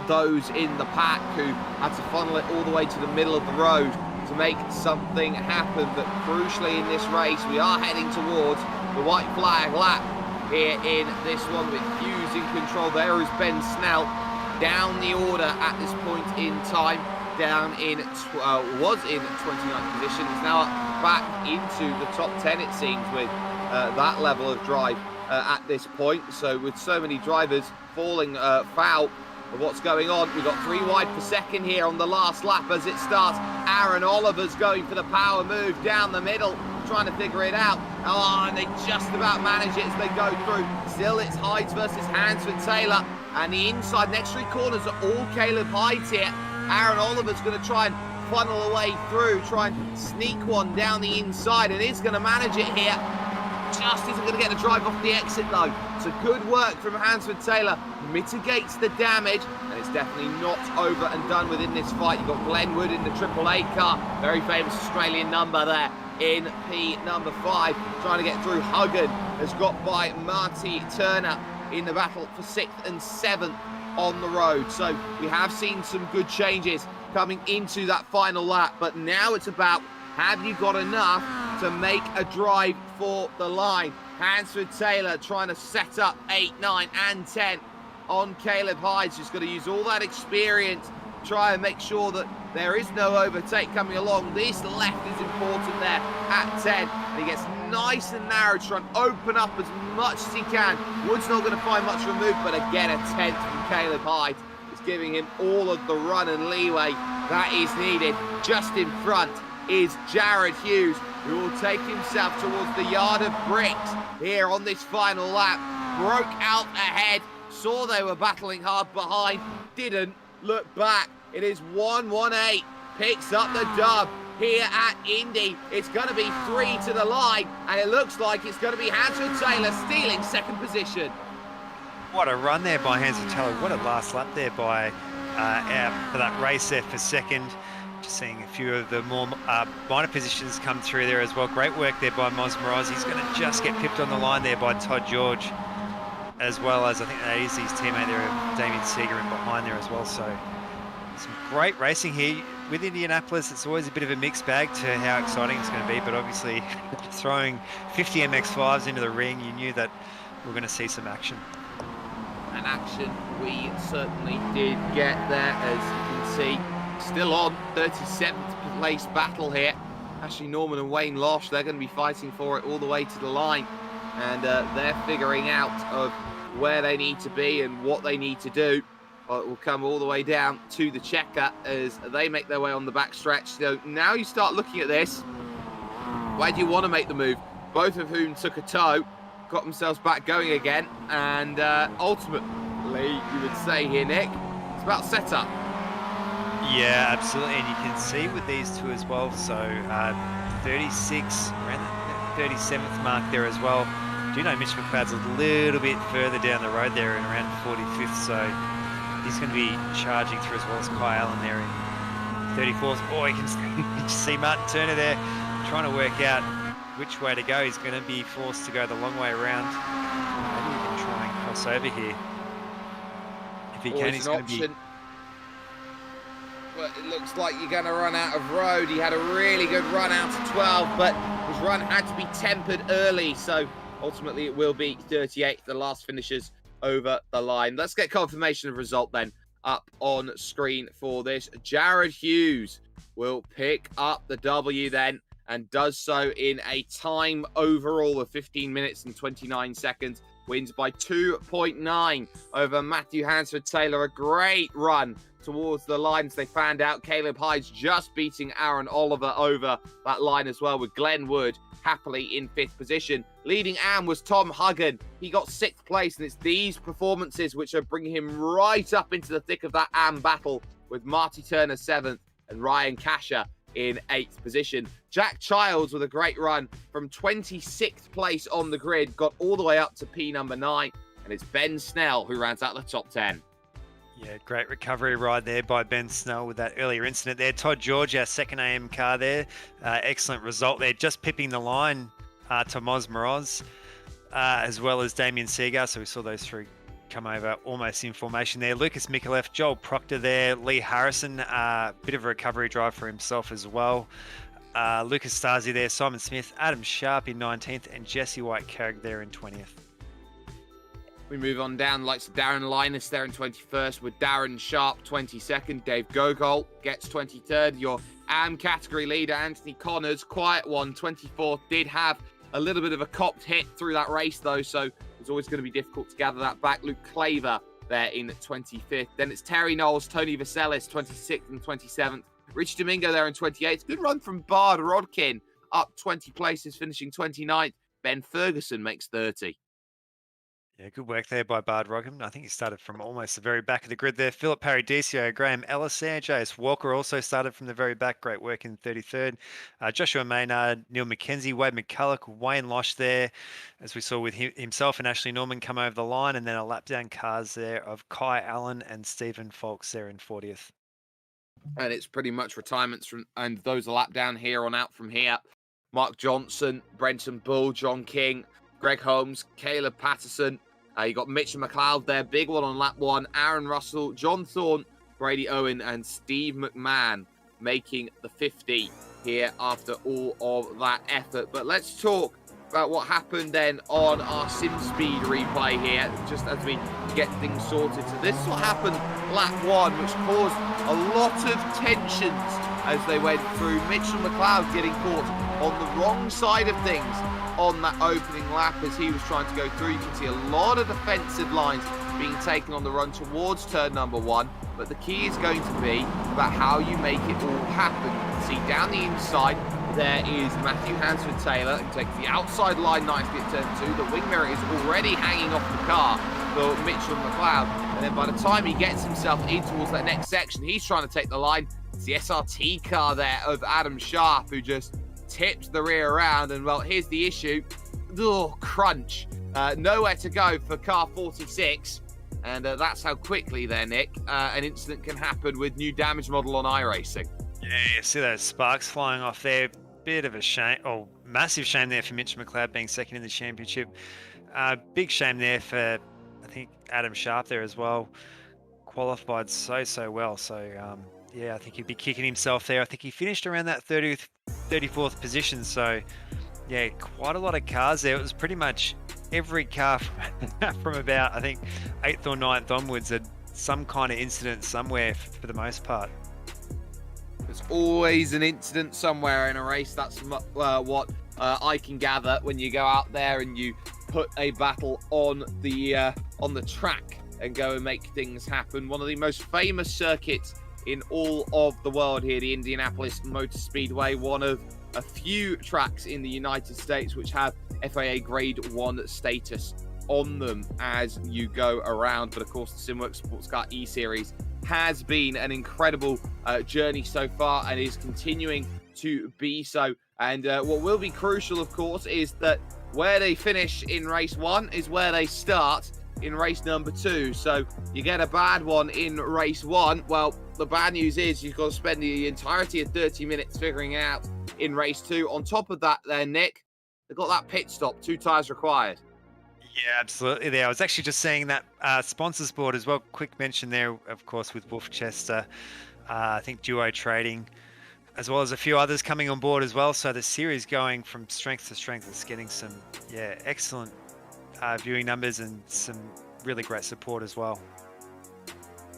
those in the pack who had to funnel it all the way to the middle of the road to make something happen. But crucially in this race, we are heading towards the white flag lap here in this one with Hughes in control. There is Ben Snell down the order at this point in time. Down in, was in 29th position. Is now back into the top 10, it seems, with that level of drive at this point. So with so many drivers falling foul of what's going on, we've got 3 wide per second here on the last lap as it starts. Aaron Oliver's going for the power move down the middle, trying to figure it out. Oh, and they just about manage it as they go through. Still, it's Hides versus Hansford Taylor, and the inside next 3 corners are all Caleb Hides here. Aaron Oliver's going to try and funnel a way through, try and sneak one down the inside, and is going to manage it here. Just isn't going to get the drive off the exit though. So good work from Hansford Taylor, mitigates the damage, and it's definitely not over and done within this fight. You've got Glenwood in the AAA car, very famous Australian number there in P number 5, trying to get through. Huggan has got by Marty Turner in the battle for 6th and 7th on the road. So we have seen some good changes coming into that final lap, but now it's about, have you got enough to make a drive for the line? Hansford Taylor trying to set up 8, 9 and 10 on Caleb Hides. Just got to use all that experience, try and make sure that there is no overtake coming along. This left is important there at 10. And he gets nice and narrow to try and open up as much as he can. Wood's not going to find much remove, but again, a 10th from Caleb Hyde is giving him all of the run and leeway that is needed. Just in front is Jared Hughes, who will take himself towards the yard of bricks here on this final lap. Broke out ahead, saw they were battling hard behind, didn't look back. It is 1-1-8, picks up the dub here at Indy. It's going to be 3 to the line, and it looks like it's going to be Hansford Taylor stealing 2nd position. What a run there by Hansford Taylor. What a last lap there by for that race there for 2nd. Just seeing a few of the more minor positions come through there as well. Great work there by Moz Moroz. He's going to just get pipped on the line there by Todd George, as well as I think that is his teammate there, Damien Seeger, in behind there as well. So some great racing here. With Indianapolis, it's always a bit of a mixed bag to how exciting it's going to be, but obviously throwing 50 MX-5s into the ring, you knew that we're going to see some action. And action we certainly did get there, as you can see. Still on, 37th place battle here. Ashley Norman and Wayne Losh, they're going to be fighting for it all the way to the line. And they're figuring out of where they need to be and what they need to do. Well, it will come all the way down to the checker as they make their way on the back stretch. So now you start looking at this. Where do you want to make the move? Both of whom took a tow, got themselves back going again. And ultimately, you would say here, Nick, it's about setup. Yeah, absolutely. And you can see with these two as well. So 36, around the 37th mark there as well. Do you know Mitch McLeod's a little bit further down the road there in around 45th. So he's going to be charging through, as well as Kai Allen there in 34th. Oh, you can see Martin Turner there trying to work out which way to go. He's going to be forced to go the long way around. Maybe he can try and cross over here. If he can, he's going to be... But it looks like you're going to run out of road. He had a really good run out to 12, but his run had to be tempered early. So ultimately it will be 38th, the last finishers over the line. Let's get confirmation of result then up on screen for this. Jared Hughes will pick up the W then, and does so in a time overall of 15 minutes and 29 seconds. Wins by 2.9 over Matthew Hansford Taylor. A great run towards the lines. They found out Caleb Hyde's just beating Aaron Oliver over that line as well, with Glenn Wood happily in 5th position. Leading Am was Tom Huggan. He got 6th place, and it's these performances which are bringing him right up into the thick of that Am battle, with Marty Turner 7th and Ryan Kasher in 8th position. Jack Childs with a great run from 26th place on the grid, got all the way up to P number 9, and it's Ben Snell who rounds out the top 10. Yeah, great recovery ride there by Ben Snell with that earlier incident there. Todd George, our 2nd AM car there. Excellent result there, just pipping the line to Moz Moroz, as well as Damien Seagar. So we saw those 3 come over almost in formation there. Lucas Mikulev, Joel Proctor there, Lee Harrison, bit of a recovery drive for himself as well. Lucas Stasi there, Simon Smith, Adam Sharp in 19th, and Jesse White-Carrick there in 20th. We move on down, likes of Darren Linus there in 21st, with Darren Sharp 22nd. Dave Gogol gets 23rd. Your AM category leader, Anthony Connors, quiet one, 24th. Did have a little bit of a copped hit through that race, though, so it's always going to be difficult to gather that back. Luke Claver there in 25th. Then it's Terry Knowles, Tony Vaselis, 26th and 27th. Rich Domingo there in 28th. Good run from Bard Rodkin, up 20 places, finishing 29th. Ben Ferguson makes 30. Yeah, good work there by Bard Rodkin. I think he started from almost the very back of the grid there. Philip Paradiso, Graham Ellis there. Jace Walker also started from the very back. Great work in 33rd. Joshua Maynard, Neil McKenzie, Wade McCulloch, Wayne Losh there, as we saw with himself and Ashley Norman come over the line. And then a lap down cars there of Kai Allen and Stephen Folks there in 40th. And it's pretty much retirements from, and those are lap down here on out from here. Mark Johnson, Brenton Bull, John King, Greg Holmes, Caleb Patterson. You got Mitchell McLeod there, big one on lap 1. Aaron Russell, John Thorne, Brady Owen, and Steve McMahon making the 50 here after all of that effort. But let's talk about what happened then on our SimSpeed replay here, just as we get things sorted. So this is what happened lap 1, which caused a lot of tensions as they went through. Mitchell McLeod getting caught on the wrong side of things on that opening lap as he was trying to go through. You can see a lot of defensive lines being taken on the run towards turn number 1, but the key is going to be about how you make it all happen. You can see down the inside there is Matthew Hansford-Taylor, who takes the outside line nicely at turn 2. The wing mirror is already hanging off the car for Mitchell McLeod, and then by the time he gets himself in towards that next section, he's trying to take the line. It's the SRT car there of Adam Sharp, who just tipped the rear around, and well, here's the issue. Crunch. Nowhere to go for car 46, and that's how quickly there, Nick, an incident can happen with new damage model on iRacing. Yeah, you see those sparks flying off there. Bit of a shame, massive shame there for Mitch McLeod being second in the championship. Big shame there for, I think, Adam Sharp there as well. Qualified so well, so yeah, I think he'd be kicking himself there. I think he finished around that 30th, 34th position. So, yeah, quite a lot of cars there. It was pretty much every car from about, I think, 8th or 9th onwards had some kind of incident somewhere for the most part. There's always an incident somewhere in a race. That's what I can gather when you go out there and you put a battle on the track and go and make things happen. One of the most famous circuits in all of the world here, the Indianapolis Motor Speedway, one of a few tracks in the United States which have FIA Grade 1 status on them as you go around. But of course, the Simworx Sports Car E-Series has been an incredible journey so far and is continuing to be so. And what will be crucial, of course, is that where they finish in race 1 is where they start in race number 2. So you get a bad one in race 1. Well, the bad news is you've got to spend the entirety of 30 minutes figuring it out in race 2. On top of that there, Nick, they've got that pit stop, 2 tyres required. Yeah, absolutely there. I was actually just saying that sponsors board as well. Quick mention there, of course, with Wolfchester, I think Duo Trading, as well as a few others coming on board as well. So the series going from strength to strength. It's getting some, excellent viewing numbers and some really great support as well.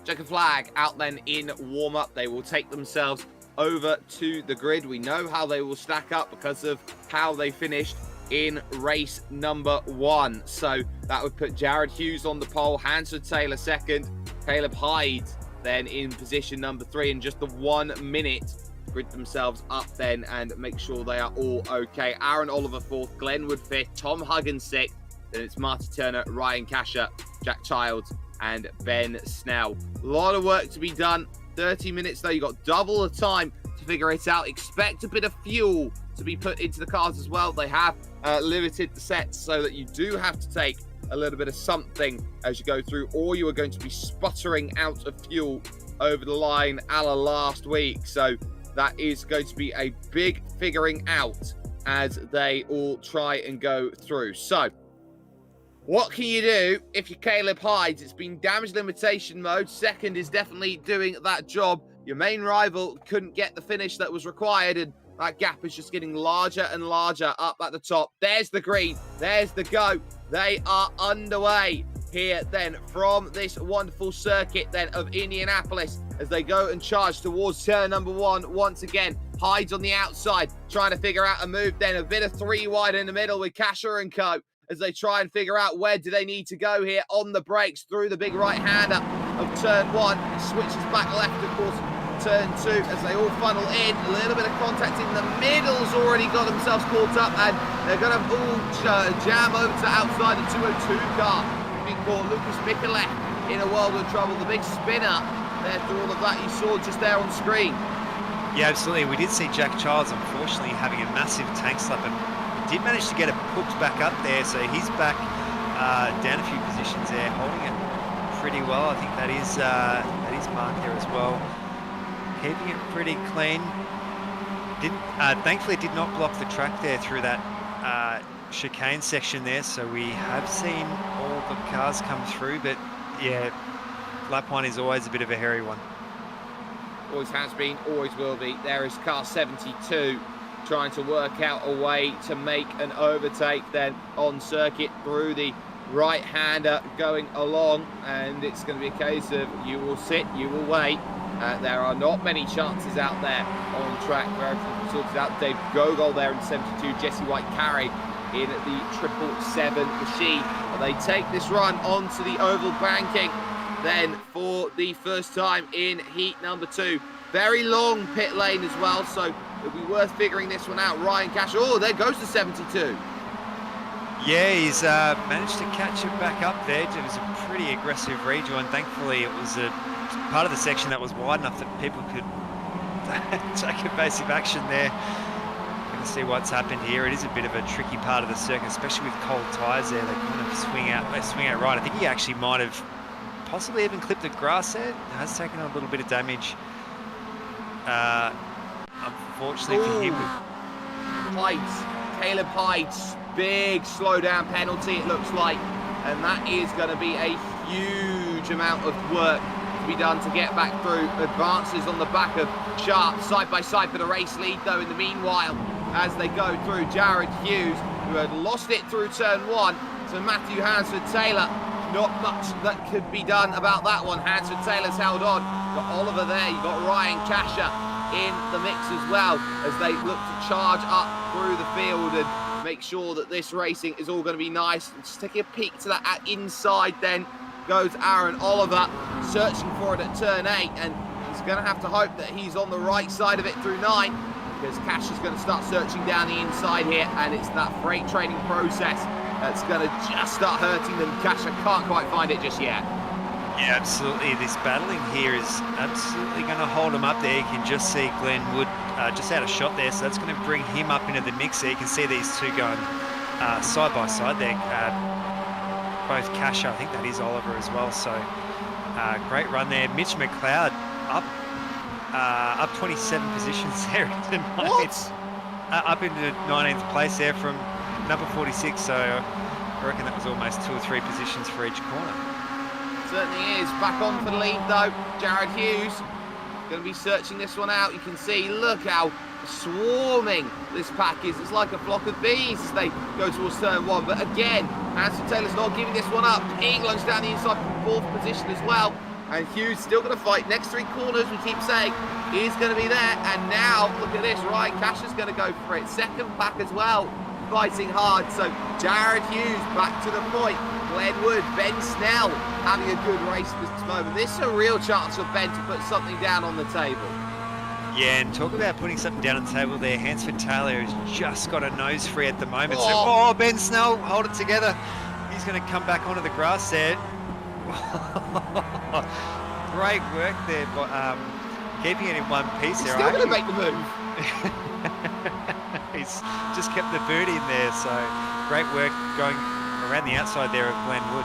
Checker flag out then in warm-up. They will take themselves over to the grid. We know how they will stack up because of how they finished in race number 1. So that would put Jared Hughes on the pole, Hansford-Taylor second, Caleb Hyde then in position number 3, in just the 1 minute grid themselves up then and make sure they are all okay. Aaron Oliver 4th, Glenwood 5th, Tom Huggins 6th, then it's Marty Turner, Ryan Casher, Jack Childs and Ben Snell. A lot of work to be done. 30 minutes though, you got double the time to figure it out. Expect a bit of fuel to be put into the cars as well. They have limited the sets so that you do have to take a little bit of something as you go through, or you are going to be sputtering out of fuel over the line a la last week. So that is going to be a big figuring out as they all try and go through. So What can you do if you're Caleb Hydes? It's been damage limitation mode. Second is definitely doing that job. Your main rival couldn't get the finish that was required, and that gap is just getting larger and larger up at the top. There's the green. There's the go. They are underway here then from this wonderful circuit then of Indianapolis as they go and charge towards turn number 1 once again. Hydes on the outside, trying to figure out a move then. A bit of 3 wide in the middle with Kasher and co as they try and figure out where do they need to go here on the brakes through the big right-hander of turn 1. He switches back left, of course, turn 2 as they all funnel in. A little bit of contact in the middle's already got themselves caught up, and they're going to all jam over to outside the 202 car. Being caught Lucas Michelek in a world of trouble. The big spinner there through all of that you saw just there on screen. Yeah, absolutely. We did see Jack Childs, unfortunately, having a massive tank slap, and did manage to get it hooked back up there, so he's back down a few positions there, holding it pretty well. I think that is Mark there as well, keeping it pretty clean. Thankfully, did not block the track there through that chicane section there, so we have seen all the cars come through, but yeah, lap 1 is always a bit of a hairy one. Always has been, always will be. There is car 72 trying to work out a way to make an overtake then on circuit through the right-hander going along, and it's going to be a case of you will sit, you will wait. There are not many chances out there on track where everything sorted out. Dave Gogol there in 72, Jesse White carried in the 777 machine. They take this run onto the oval banking then for the first time in heat number 2. Very long pit lane as well, so it'll be worth figuring this one out. Ryan Cash, oh, there goes the 72. Yeah, he's managed to catch it back up there. It was a pretty aggressive rejoin. Thankfully, it was a part of the section that was wide enough that people could take evasive action there. We're going to see what's happened here. It is a bit of a tricky part of the circuit, especially with cold tyres there. They kind of swing out right. I think he actually might have possibly even clipped the grass there. Has taken a little bit of damage. Unfortunately for him. Hydes, Caleb Hydes, big slowdown penalty it looks like, and that is going to be a huge amount of work to be done to get back through. Advances on the back of Sharp, side by side for the race lead though in the meanwhile as they go through. Jared Hughes, who had lost it through turn 1 to Matthew Hansford-Taylor. Not much that could be done about that one. Hansford-Taylor's held on. You've got Oliver there, you've got Ryan Kasher in the mix as well as they look to charge up through the field and make sure that this racing is all going to be nice. And just taking a peek to that inside then goes Aaron Oliver, searching for it at turn 8, and he's going to have to hope that he's on the right side of it through 9, because Cash is going to start searching down the inside here, and it's that freight training process that's going to just start hurting them. Cash can't quite find it just yet. Yeah, absolutely. This battling here is absolutely going to hold him up there. You can just see Glenn Wood just out of shot there, so that's going to bring him up into the mix there. You can see these two going side by side there. Both Cash, I think that is Oliver as well. So great run there. Mitch McLeod up 27 positions there tonight. Up into 19th place there from number 46. So I reckon that was almost 2 or 3 positions for each corner. Certainly is. Back on for the lead though. Jared Hughes going to be searching this one out. You can see, look how swarming this pack is. It's like a flock of bees as they go towards turn 1. But again, Hansford-Taylor's not giving this one up. England's down the inside from 4th position as well. And Hughes still going to fight. Next 3 corners, we keep saying, is going to be there. And now, look at this. Ryan Cash is going to go for it. Second pack as well, fighting hard. So Jared Hughes back to the point. Glenn Wood, Ben Snell having a good race at this moment. This is a real chance for Ben to put something down on the table. Yeah, and talk about putting something down on the table there. Hansford-Taylor has just got a nose free at the moment. So, Ben Snell, hold it together. He's going to come back onto the grass there. Great work there, but keeping it in one piece there. He's still going to make the move. He's just kept the boot in there, so great work going around the outside there of Glenn Wood.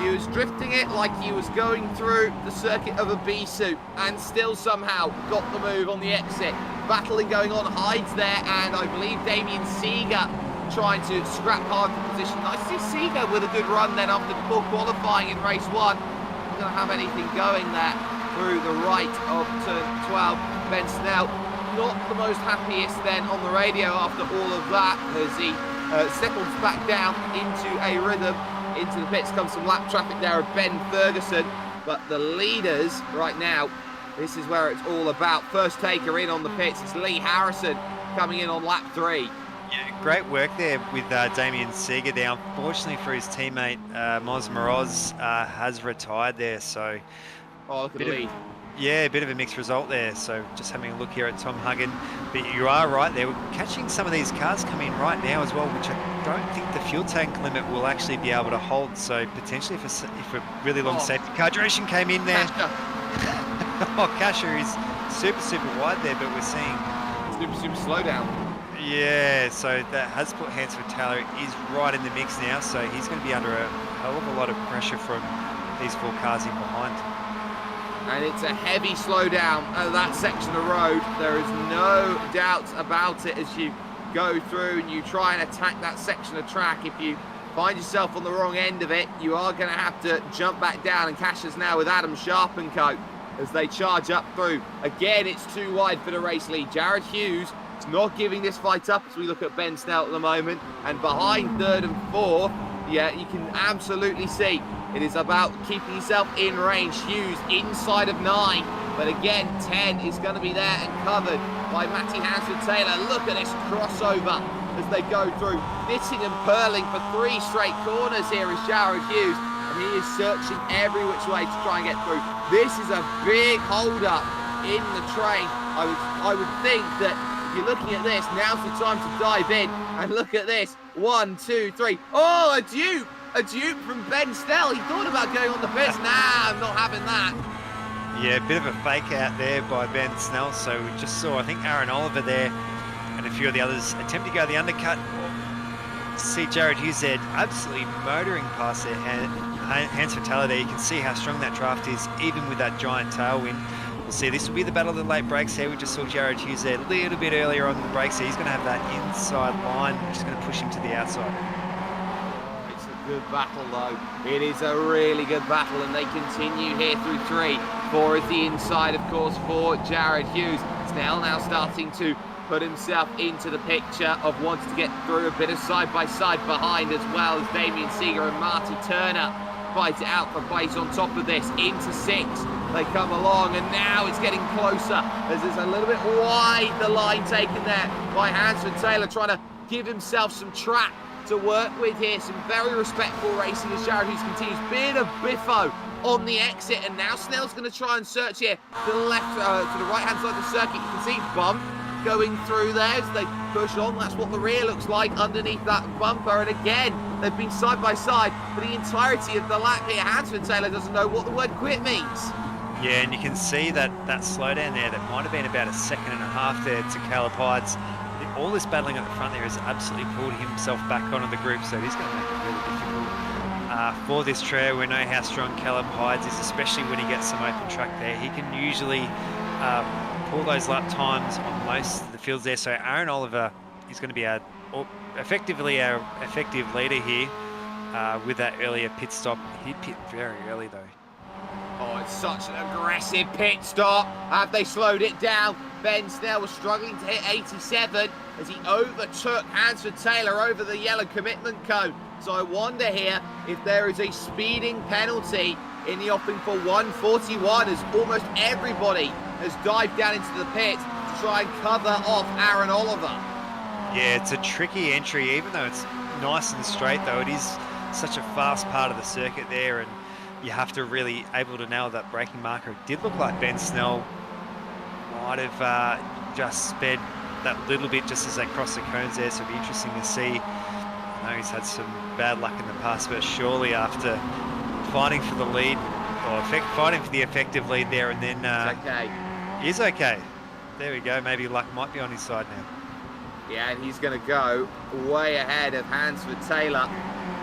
He was drifting it like he was going through the circuit of a bee suit, and still somehow got the move on the exit. Battling going on, Hydes there, and I believe Damien Seeger trying to scrap hard for position. Nice to see Seeger with a good run then after poor qualifying in race 1. Not going to have anything going there through the right of turn 12. Ben Snell, not the most happiest then on the radio after all of that as he settles back down into a rhythm. Into the pits comes some lap traffic there of Ben Ferguson, but the leaders right now, this is where it's all about. First taker in on the pits, it's Lee Harrison coming in on lap 3. Yeah, great work there with Damien Seeger there. Unfortunately for his teammate, Moz Moroz has retired there, so... Oh, look at the lead. Yeah, a bit of a mixed result there. So just having a look here at Tom Huggan. But you are right there. We're catching some of these cars coming in right now as well, which I don't think the fuel tank limit will actually be able to hold. So potentially if a really long safety car duration came in there. Kasha is super wide there, but we're seeing... Super slow down. Yeah, so that has put Hansford Taylor is right in the mix now. So he's going to be under a hell of a lot of pressure from these 4 cars in behind. And it's a heavy slowdown of that section of road. There is no doubt about it as you go through and you try and attack that section of track. If you find yourself on the wrong end of it, you are going to have to jump back down. And Cashers now with Adam Sharp and co as they charge up through. Again, it's too wide for the race lead. Jared Hughes is not giving this fight up as we look at Ben Snell at the moment. And behind 3rd and 4th, yeah, you can absolutely see it is about keeping yourself in range. Hughes inside of 9, but again 10 is going to be there and covered by Matty Hansford-Taylor. Look at this crossover as they go through, knitting and purling for 3 straight corners. Here is Jared Hughes, and he is searching every which way to try and get through. This is a big hold up in the train. I would think that if you're looking at this, now's the time to dive in and look at this. 1, 2, 3. Oh, a dupe! A dupe from Ben Snell. He thought about going on the pits. Nah, I'm not having that. Yeah, a bit of a fake out there by Ben Snell. So we just saw, I think, Aaron Oliver there and a few of the others attempt to go the undercut. See Jared Hughes there absolutely motoring past there. Hansford Taylor there. You can see how strong that draft is, even with that giant tailwind. We'll see. This will be the battle of the late brakes here. We just saw Jared Hughes there a little bit earlier on the brakes. So he's going to have that inside line, which is going to push him to the outside. Good battle though. It is a really good battle, and they continue here through 3. 4 is the inside, of course, for Jared Hughes. Snell now starting to put himself into the picture of wanting to get through. A bit of side-by-side behind, as well as Damien Seeger and Marty Turner fight it out for place on top of this. Into 6 they come along, and now it's getting closer as it's a little bit wide, the line taken there by Hansford Taylor, trying to give himself some track to work with here. Some very respectful racing as Jared Hughes continues. Bit of biffo on the exit, and now Snell's going to try and search here to the left, to the right hand side of the circuit. You can see bump going through there as they push on. That's what the rear looks like underneath that bumper, and again they've been side by side for the entirety of the lap here. Hansford Taylor doesn't know what the word quit means. Yeah, and you can see that slowdown there that might have been about 1.5 seconds there to Caleb Hydes. All this battling at the front there has absolutely pulled himself back onto the group, so he's going to make it really difficult for this trio. We know how strong Caleb Hydes is, especially when he gets some open track there. He can usually pull those lap times on most of the fields there. So Aaron Oliver is going to be effectively our effective leader here with that earlier pit stop. He pit very early though. Oh, it's such an aggressive pit stop. Have they slowed it down? Ben Snell was struggling to hit 87 as he overtook Hansford Taylor over the yellow commitment cone. So I wonder here if there is a speeding penalty in the offing for 141, as almost everybody has dived down into the pit to try and cover off Aaron Oliver. Yeah, it's a tricky entry, even though it's nice and straight though. It is such a fast part of the circuit there, and you have to really able to nail that braking marker. It did look like Ben Snell might have just sped that little bit just as they crossed the cones there, so it'll be interesting to see. I know he's had some bad luck in the past, but surely after fighting for the lead, or fighting for the effective lead there, and then he's okay. There we go, maybe luck might be on his side now. Yeah, and he's going to go way ahead of Hansford Taylor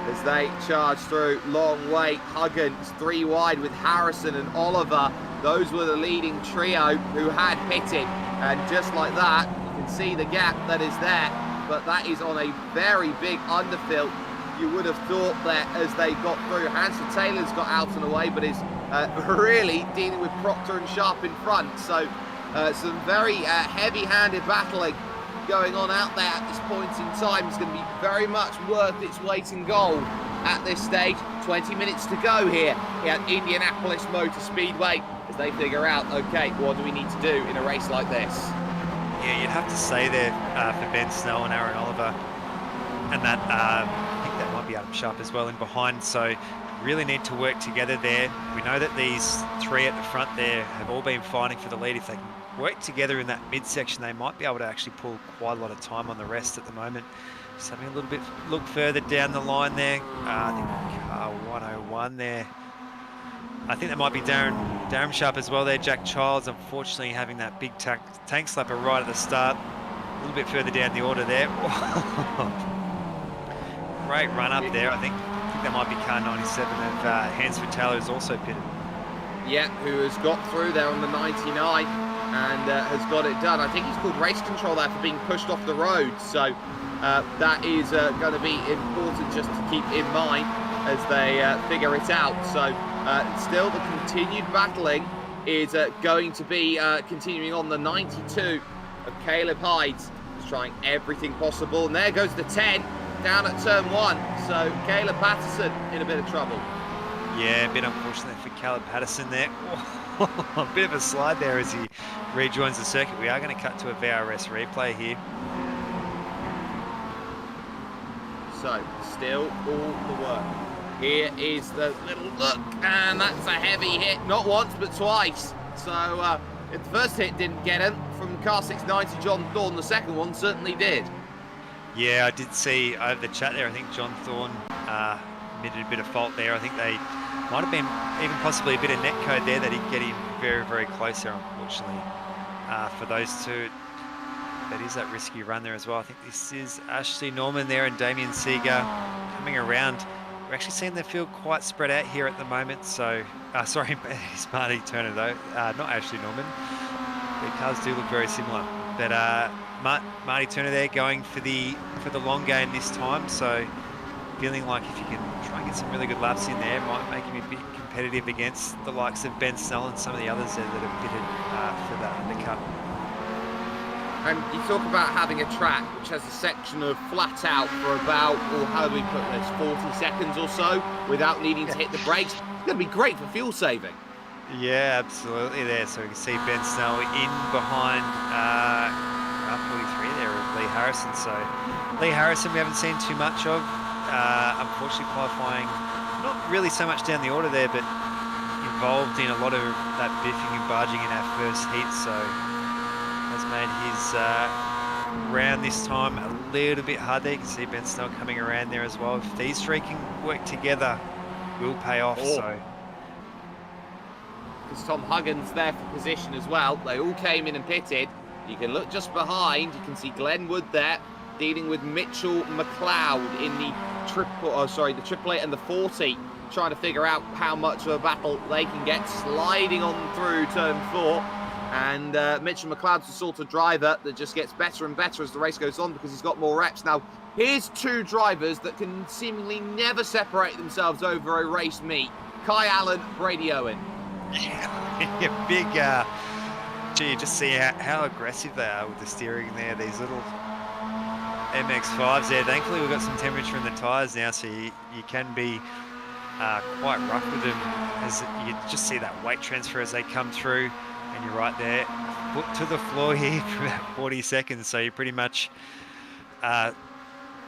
as they charge through. Long wait, Huggins 3 wide with Harrison and Oliver. Those were the leading trio who had pitted, and just like that, you can see the gap that is there but that is on a very big underfill. You would have thought that as they got through, Hanson Taylor's got out and away, but is really dealing with Proctor and Sharp in front. So some very heavy-handed battling going on out there at this point in time. It's going to be very much worth its weight in gold at this stage. 20 minutes to go here at Indianapolis Motor Speedway as they figure out, okay, what do we need to do in a race like this? Yeah, you'd have to say there for Ben Snell and Aaron Oliver, and that I think that might be Adam Sharp as well in behind. So really need to work together there. We know that these three at the front there have all been fighting for the lead. If they can work together in that midsection, they might be able to actually pull quite a lot of time on the rest at the moment. Just having a little bit look further down the line there. I think car 101 there. I think that might be Darren Sharp as well there. Jack Childs, unfortunately, having that big tank slapper right at the start. A little bit further down the order there. Great run up there. I think that might be car 97 of Hansford Taylor, who's also pitted. Yeah, who has got through there on the 99 and has got it done. I think he's called race control there for being pushed off the road. So that is going to be important just to keep in mind as they figure it out. So still the continued battling is going to be continuing on. The 92 of Caleb Hydes is trying everything possible. And there goes the 10 down at turn 1. So Caleb Patterson in a bit of trouble. Yeah, a bit unfortunate for Caleb Patterson there. A bit of a slide there as he rejoins the circuit. We are going to cut to a VRS replay here. So, still all the work. Here is the little look, and that's a heavy hit. Not once, but twice. So, if the first hit didn't get him from car 690, John Thorne, the second one certainly did. Yeah, I did see over the chat there, I think John Thorne admitted a bit of fault there. I think they might have been even possibly a bit of net code there that he'd get him very, very close there, unfortunately. For those two, that is that risky run there as well. I think this is Ashley Norman there and Damien Seeger coming around. We're actually seeing the field quite spread out here at the moment. So, sorry, it's Marty Turner though, not Ashley Norman. Their cars do look very similar. But Marty Turner there going for the long game this time. So, feeling like if you can try and get some really good laps in there, it might make him a bit competitive against the likes of Ben Snell and some of the others there that are fitted for that undercut. And you talk about having a track which has a section of flat out for about, or how do we put this, 40 seconds or so without needing to hit the brakes. It's going to be great for fuel saving. Yeah, absolutely there. So we can see Ben Snell in behind R43 there of Lee Harrison. So Lee Harrison we haven't seen too much of. Unfortunately qualifying not really so much down the order there, but involved in a lot of that biffing and barging in our first heat. So has made his round this time a little bit hard there. You can see Ben Snell coming around there as well. If these three can work together, will pay off. So because Tom Huggins there for position as well. They all came in and pitted. You can look just behind. You can see Glenn Wood there dealing with Mitchell McLeod in the the AAA and the 40, trying to figure out how much of a battle they can get, sliding on through turn 4. And Mitchell McLeod's the sort of driver that just gets better and better as the race goes on because he's got more reps. Now, here's two drivers that can seemingly never separate themselves over a race meet. Kai Allen, Brady Owen. Yeah, big, gee, you just see how aggressive they are with the steering there. These little MX-5s there. Thankfully, we've got some temperature in the tyres now, so you can be quite rough with them as you just see that weight transfer as they come through. And you're right there, foot to the floor here for about 40 seconds. So you pretty much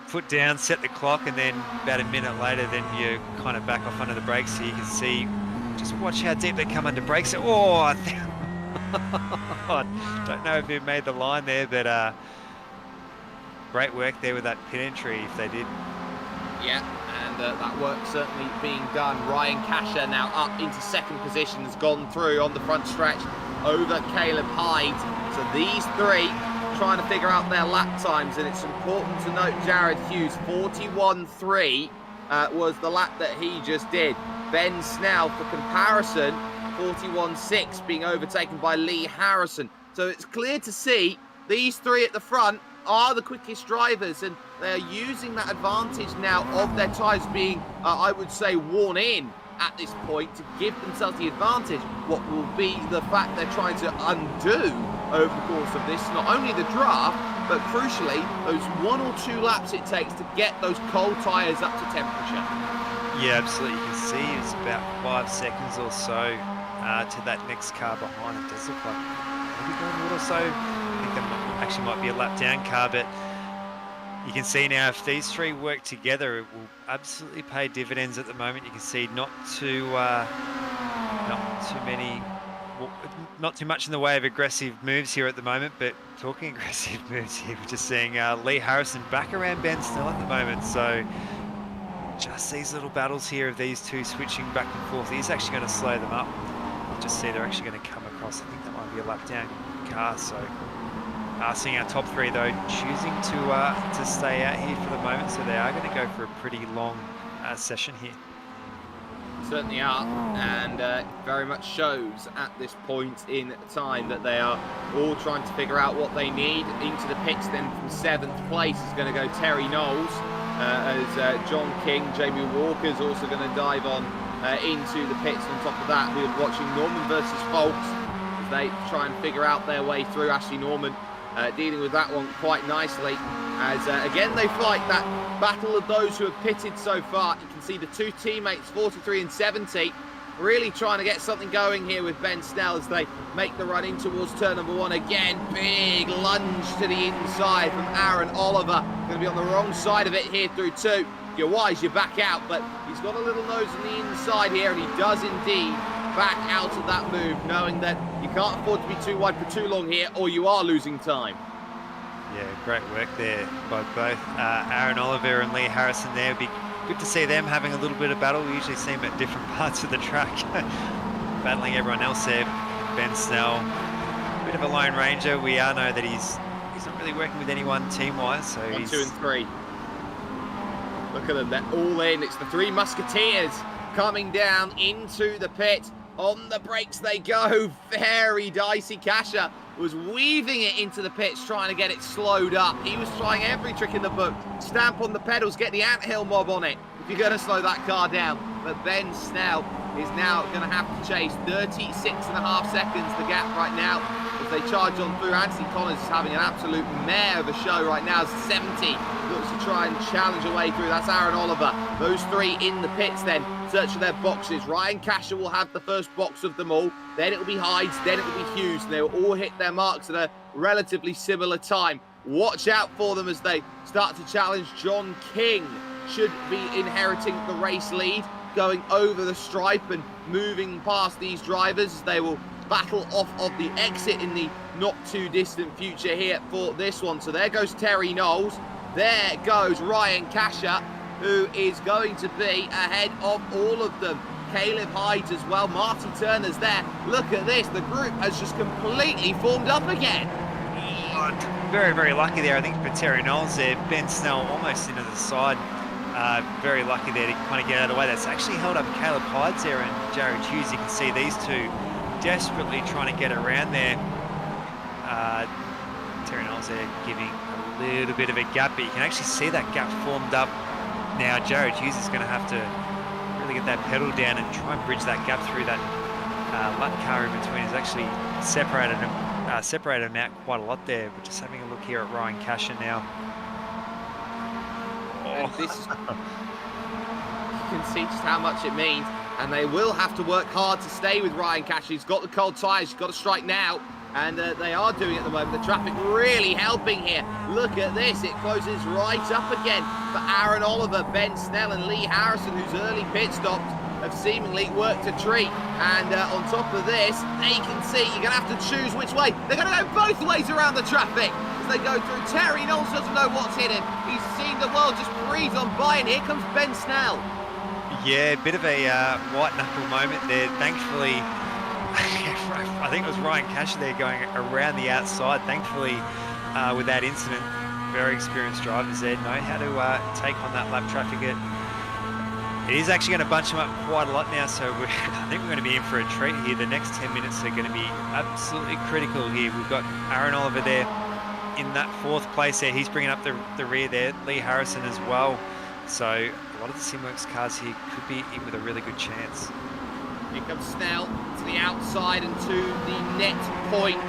foot down, set the clock, and then about a minute later, then you kind of back off under the brakes so you can see, just watch how deep they come under brakes. Oh, I don't know if it made the line there, but great work there with that pit entry if they did. Yeah, and that work certainly being done. Ryan Casher now up into second position, has gone through on the front stretch over Caleb Hyde. So these three trying to figure out their lap times, and it's important to note Jared Hughes, 41.3 was the lap that he just did. Ben Snell, for comparison, 41.6, being overtaken by Lee Harrison. So it's clear to see these three at the front are the quickest drivers, and they are using that advantage now of their tyres being, I would say, worn in at this point to give themselves the advantage. What will be the fact they're trying to undo over the course of this, not only the draft, but crucially, those 1 or 2 laps it takes to get those cold tyres up to temperature. Yeah, absolutely. You can see it's about 5 seconds or so to that next car behind. It does look like maybe 1 minute or so. I think that actually might be a lap down car, but you can see now if these 3 work together, it will absolutely pay dividends at the moment. You can see not too much in the way of aggressive moves here at the moment, but talking aggressive moves here, we're just seeing Lee Harrison back around Ben Snell at the moment. So just these little battles here of these 2 switching back and forth is actually going to slow them up. Just see they're actually going to come across. I think that might be a lap down car. So seeing our top 3 though choosing to stay out here for the moment, so they are going to go for a pretty long session here. Certainly are, and very much shows at this point in time that they are all trying to figure out what they need. Into the pits then from 7th place is going to go Terry Knowles, as John King, Jamie Walker's also going to dive on into the pits. On top of that, we're watching Norman versus Folks as they try and figure out their way through. Ashley Norman dealing with that one quite nicely, as again they fight that battle of those who have pitted so far. You can see the 2 teammates, 43 and 70, really trying to get something going here with Ben Snell as they make the run in towards turn number 1. Again, big lunge to the inside from Aaron Oliver. Going to be on the wrong side of it here through 2. You're wise, you're back out, but he's got a little nose on the inside here, and he does indeed back out of that move, knowing that you can't afford to be too wide for too long here, or you are losing time. Yeah, great work there by both Aaron Oliver and Lee Harrison there. It'd be good to see them having a little bit of battle. We usually see them at different parts of the track, battling everyone else there. Ben Snell, a bit of a lone ranger. We all know that he's not really working with anyone team-wise. So 1, he's 2 and 3. Look at them, they're all in. It's the 3 Musketeers coming down into the pit. On the brakes they go. Very dicey. Kasha was weaving it into the pits, trying to get it slowed up. He was trying every trick in the book. Stamp on the pedals, get the anthill mob on it if you're going to slow that car down. But Ben Snell is now going to have to chase 36.5 seconds the gap right now as they charge on through. Anthony Collins is having an absolute mare of a show right now. 70 looks to try and challenge a way through. That's Aaron Oliver. Those 3 in the pits then, search for their boxes. Ryan Kasher will have the first box of them all. Then it will be Hides, then it will be Hughes. They will all hit their marks at a relatively similar time. Watch out for them as they start to challenge. John King should be inheriting the race lead, going over the stripe and moving past these drivers. They will battle off of the exit in the not too distant future here for this one. So there goes Terry Knowles. There goes Ryan Kasher, who is going to be ahead of all of them. Caleb Hyde as well. Marty Turner's there. Look at this. The group has just completely formed up again. very, very lucky there. I think for Terry Knowles there. Ben Snell almost into the side. Very lucky there to kind of get out of the way. That's actually held up Caleb Hydes there and Jared Hughes. You can see these 2 desperately trying to get around there. Terry Knowles there giving a little bit of a gap, but you can actually see that gap formed up. Now Jared Hughes is going to have to really get that pedal down and try and bridge that gap through that lap car in between. He's actually separated him out quite a lot there. We're just having a look here at Ryan Kasher now. And this is, you can see just how much it means, and they will have to work hard to stay with Ryan Kasher. He's got the cold tyres, he's got to strike now, and they are doing it at the moment. The traffic really helping here. Look at this, it closes right up again for Aaron Oliver, Ben Snell and Lee Harrison, whose early pit stops have seemingly worked a treat. And on top of this, they can see you're going to have to choose which way. They're going to go both ways around the traffic as they go through. Terry Knowles doesn't know what's hit him. He's seen the world just breeze on by, and here comes Ben Snell. Yeah, a bit of a white knuckle moment there. Thankfully, I think it was Ryan Kasher there going around the outside. Thankfully, with that incident, very experienced drivers there know how to take on that lap traffic. It is actually going to bunch them up quite a lot now, so I think we're going to be in for a treat here. The next 10 minutes are going to be absolutely critical here. We've got Aaron Oliver there in that 4th place there. He's bringing up the rear there. Lee Harrison as well. So a lot of the Simworx cars here could be in with a really good chance. Here comes Snell to the outside and to the net point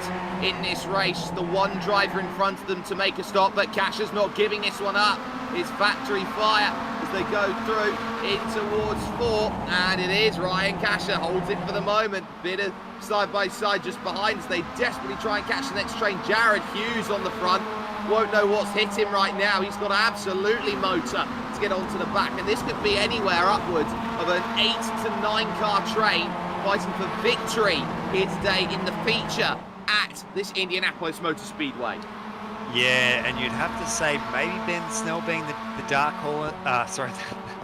in this race. The one driver in front of them to make a stop, but Kasha's not giving this one up. It's factory fire as they go through in towards 4, and it is Ryan Kasha holds it for the moment. Bit of side by side just behind as they desperately try and catch the next train. Jared Hughes on the front. Won't know what's hit him right now. He's got absolutely motor to get onto the back, and this could be anywhere upwards of an 8 to 9 car train fighting for victory here today in the feature at this Indianapolis Motor Speedway. Yeah, and you'd have to say maybe Ben Snell being the dark horse,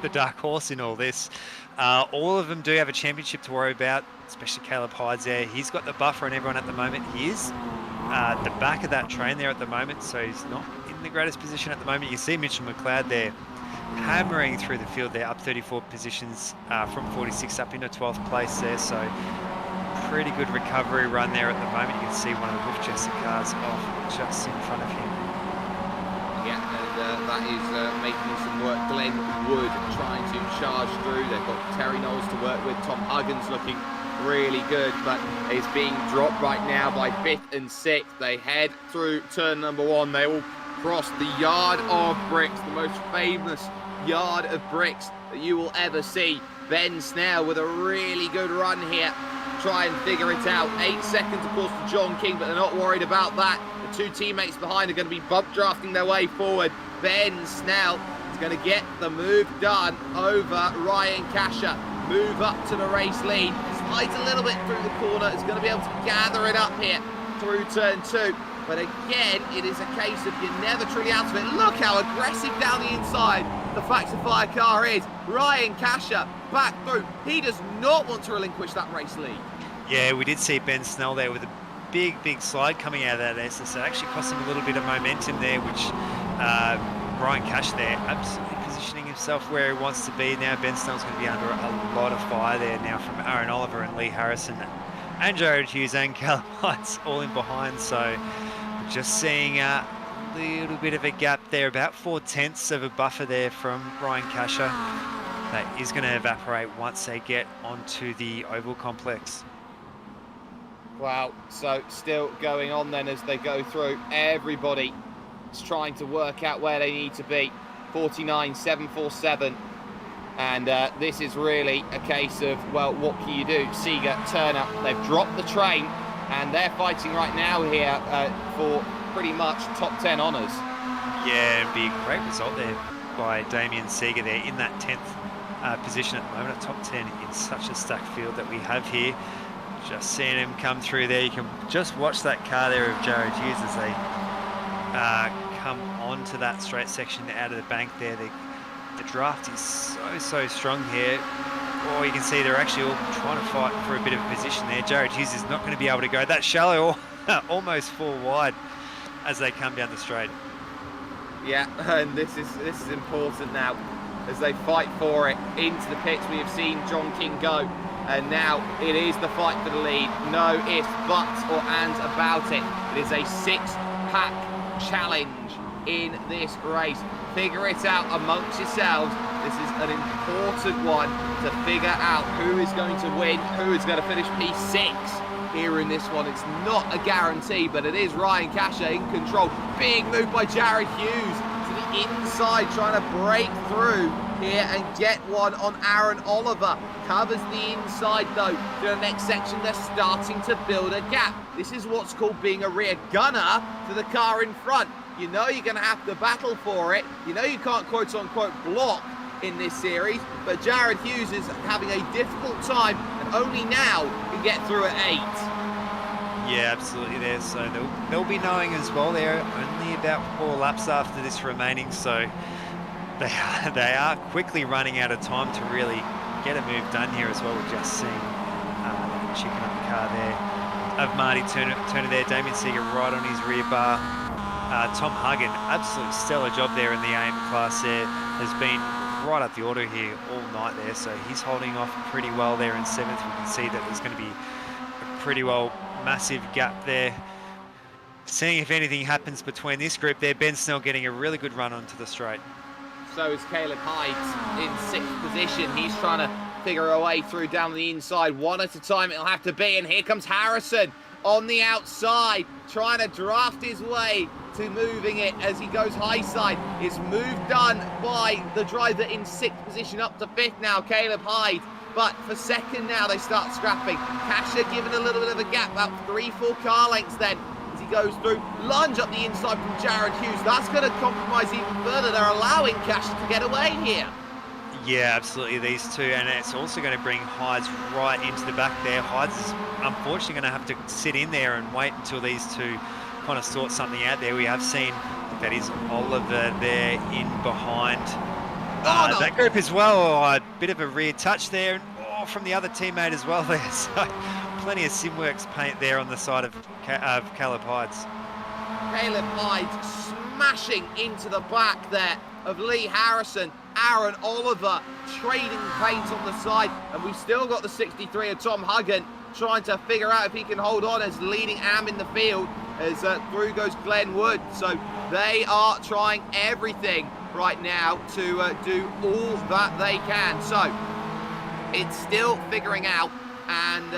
the dark horse in all this. All of them do have a championship to worry about, especially Caleb Hyde's there. He's got the buffer on everyone at the moment. He is at the back of that train there at the moment, so he's not in the greatest position at the moment. You see Mitchell McLeod there hammering through the field there, up 34 positions from 46 up into 12th place there, so pretty good recovery run there at the moment. You can see one of the Wolf Jester cars off just in front of him. Yeah, and that is making some work. Glenn Wood trying to charge through. They've got Terry Knowles to work with. Tom Huggins looking really good, but is being dropped right now by 5th and 6th. They head through turn number 1. They will cross the yard of bricks, the most famous yard of bricks that you will ever see. Ben Snell with a really good run here. Try and figure it out. 8 seconds, of course, to John King, but they're not worried about that. The 2 teammates behind are going to be bump drafting their way forward. Ben Snell is going to get the move done over Ryan Kasha. Move up to the race lead. Slides a little bit through the corner. Is going to be able to gather it up here through turn 2. But again, it is a case of you're never truly out of it. Look how aggressive down the inside the Factor Fire car is. Ryan Kasha back through. He does not want to relinquish that race lead. Yeah, we did see Ben Snell there with a big slide coming out of that SS. It actually cost him a little bit of momentum there, which Ryan Kasha there absolutely positioning himself where he wants to be. Now Ben Snell's going to be under a lot of fire there now from Aaron Oliver and Lee Harrison and Jared Hughes and Caleb Hyde all in behind. So just seeing a little bit of a gap there, about 4/10 of a buffer there from Ryan Kasha. That is going to evaporate once they get onto the oval complex. Wow, so still going on then as they go through. Everybody is trying to work out where they need to be. 49.747. And this is really a case of, well, what can you do? Seeger, Turner, they've dropped the train and they're fighting right now here for pretty much top 10 honours. Yeah, it'd be a great result there by Damien Seeger there in that 10th position at the moment, a top 10 in such a stacked field that we have here. Just seeing him come through there. You can just watch that car there of Jared Hughes as they come onto that straight section out of the bank there. The draft is so strong here. Oh, you can see they're actually all trying to fight for a bit of a position there. Jared Hughes is not going to be able to go that shallow, or almost 4 wide as they come down the straight. Yeah, and this is important now as they fight for it into the pits. We have seen John King go. And now it is the fight for the lead. No ifs, buts or ands about it. It is a 6-pack challenge in this race. Figure it out amongst yourselves. This is an important one to figure out who is going to win, who is going to finish P6 here in this one. It's not a guarantee, but it is Ryan Kasha in control. Big move by Jared Hughes to the inside, trying to break through here and get one on Aaron Oliver. Covers the inside though. To the next section, they're starting to build a gap. This is what's called being a rear gunner to the car in front. You know you're going to have to battle for it. You know you can't quote unquote block in this series, but Jared Hughes is having a difficult time and only now can get through at 8. Yeah, absolutely there. So they'll be knowing as well they're only about 4 laps after this remaining, so they are quickly running out of time to really get a move done here as well. We're just seeing chicken up the car there of Marty Turner there. Damien Seeger right on his rear bar. Tom Huggin, absolute stellar job there in the AM class there. Has been right up the order here all night there, so he's holding off pretty well there in 7th. We can see that there's going to be a pretty well massive gap there seeing if anything happens between this group there. Ben Snell getting a really good run onto the straight. So is Caleb Hyde in 6th position. He's trying to figure a way through down the inside. One at a time it'll have to be. And here comes Harrison on the outside, trying to draft his way to moving it as he goes high side. It's move done by the driver in 6th position up to 5th now, Caleb Hyde. But for 2nd now, they start scrapping. Kasha giving a little bit of a gap, about 3-4 car lengths then, as he goes through. Lunge up the inside from Jared Hughes. That's going to compromise even further. They're allowing Kasha to get away here. Yeah, absolutely, these two. And it's also going to bring Hydes right into the back there. Hydes is unfortunately going to have to sit in there and wait until these two kind of sort something out there. We have seen that is Oliver there in behind that group as well. A bit of a rear touch there from the other teammate as well there. So plenty of Simworx paint there on the side of Caleb Hydes. Caleb Hyde smashing into the back there of Lee Harrison. Aaron Oliver trading paint on the side, and we've still got the 63 of Tom Huggan trying to figure out if he can hold on as leading Am in the field as through goes Glenn Wood. So they are trying everything right now to do all that they can. So it's still figuring out, and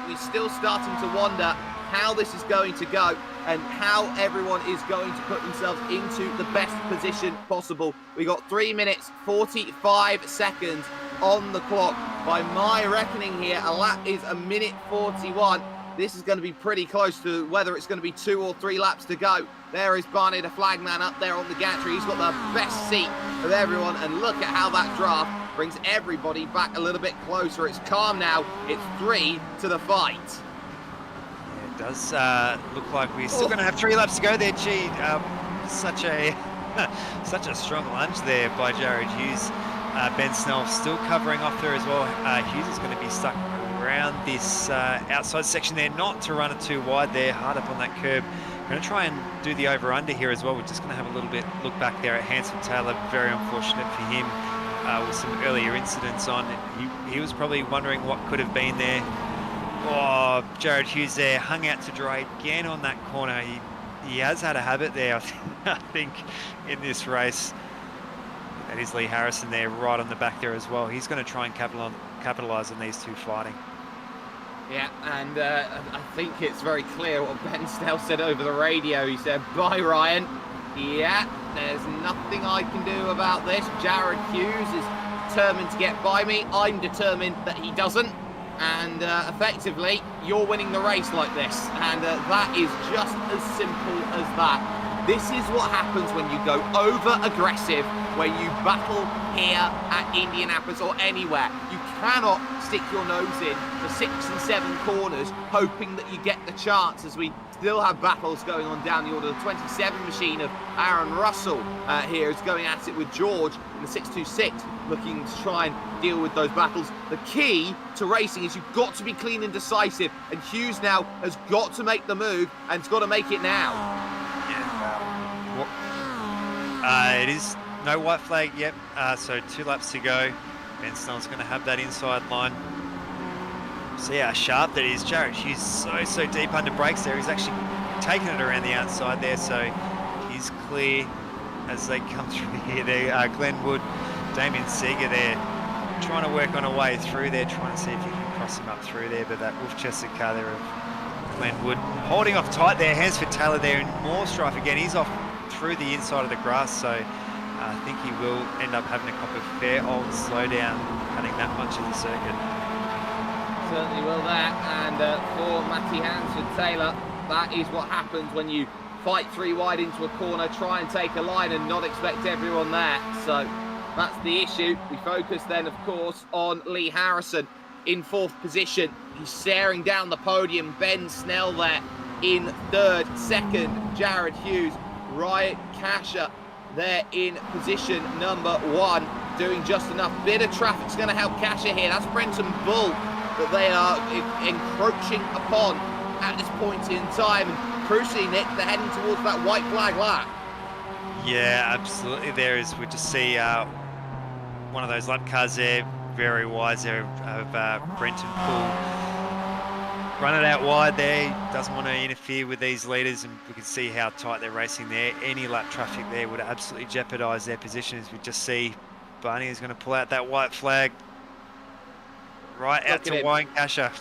we're still starting to wonder how this is going to go and how everyone is going to put themselves into the best position possible. We got 3 minutes 45 seconds on the clock. By my reckoning here, a lap is a minute 41. This is going to be pretty close to whether it's going to be 2 or 3 laps to go. There is Barney, the flagman, up there on the gantry. He's got the best seat of everyone, and look at how that draft brings everybody back a little bit closer. It's calm now. It's 3 to the fight. It does look like we're still going to have 3 laps to go there. Gee, such a strong lunge there by Jared Hughes. Ben Snell still covering off there as well. Hughes is going to be stuck around this outside section there, not to run it too wide there, hard up on that curb. We're going to try and do the over-under here as well. We're just going to have a little bit look back there at Hansford Taylor. Very unfortunate for him with some earlier incidents on. He was probably wondering what could have been there. Oh, Jared Hughes there, hung out to dry again on that corner. He has had a habit there, I think, in this race. That is Lee Harrison there, right on the back there as well. He's going to try and capitalise on these two fighting. Yeah, and I think it's very clear what Ben Snell said over the radio. He said, "Bye, Ryan." Yeah, there's nothing I can do about this. Jared Hughes is determined to get by me. I'm determined that he doesn't. And effectively, you're winning the race like this. And that is just as simple as that. This is what happens when you go over-aggressive, where you battle here at Indianapolis or anywhere. You cannot stick your nose in for 6 and 7 corners, hoping that you get the chance, as we still have battles going on down the order. The 27 machine of Aaron Russell here is going at it with George in the 626, looking to try and deal with those battles. The key to racing is you've got to be clean and decisive, and Hughes now has got to make the move, and he's got to make it now. It is no white flag yet, so 2 laps to go. Ben Snell's going to have that inside line. See how sharp that is. Jared Hughes so deep under brakes there. He's actually taking it around the outside there, so he's clear as they come through here. There, Glenn Wood, Damien Seeger there, trying to work on a way through there, trying to see if you can cross him up through there, but that wolf-chested car there of Glenn Wood holding off tight there. Hansford Taylor there in more strife again. He's off through the inside of the grass, so I think he will end up having a cop of fair old slowdown, cutting that much of the circuit. Certainly will that, and for Matty Hansford Taylor, that is what happens when you fight 3 wide into a corner, try and take a line and not expect everyone there. So that's the issue. We focus then, of course, on Lee Harrison in 4th position. He's staring down the podium. Ben Snell there in 3rd, 2nd, Jared Hughes. Ryan Kasha there in position number 1, doing just enough. Bit of traffic's going to help Kasha here. That's Brenton Bull that they are encroaching upon at this point in time. And crucially, Nick, they're heading towards that white flag lap. Yeah, absolutely. There is, we just see one of those lap cars there, very wise there of Brenton Bull. run it out wide there. Doesn't want to interfere with these leaders, and we can see how tight they're racing there. Any lap traffic there would absolutely jeopardise their position, as we just see Barney is going to pull out that white flag right out to Wine Casher.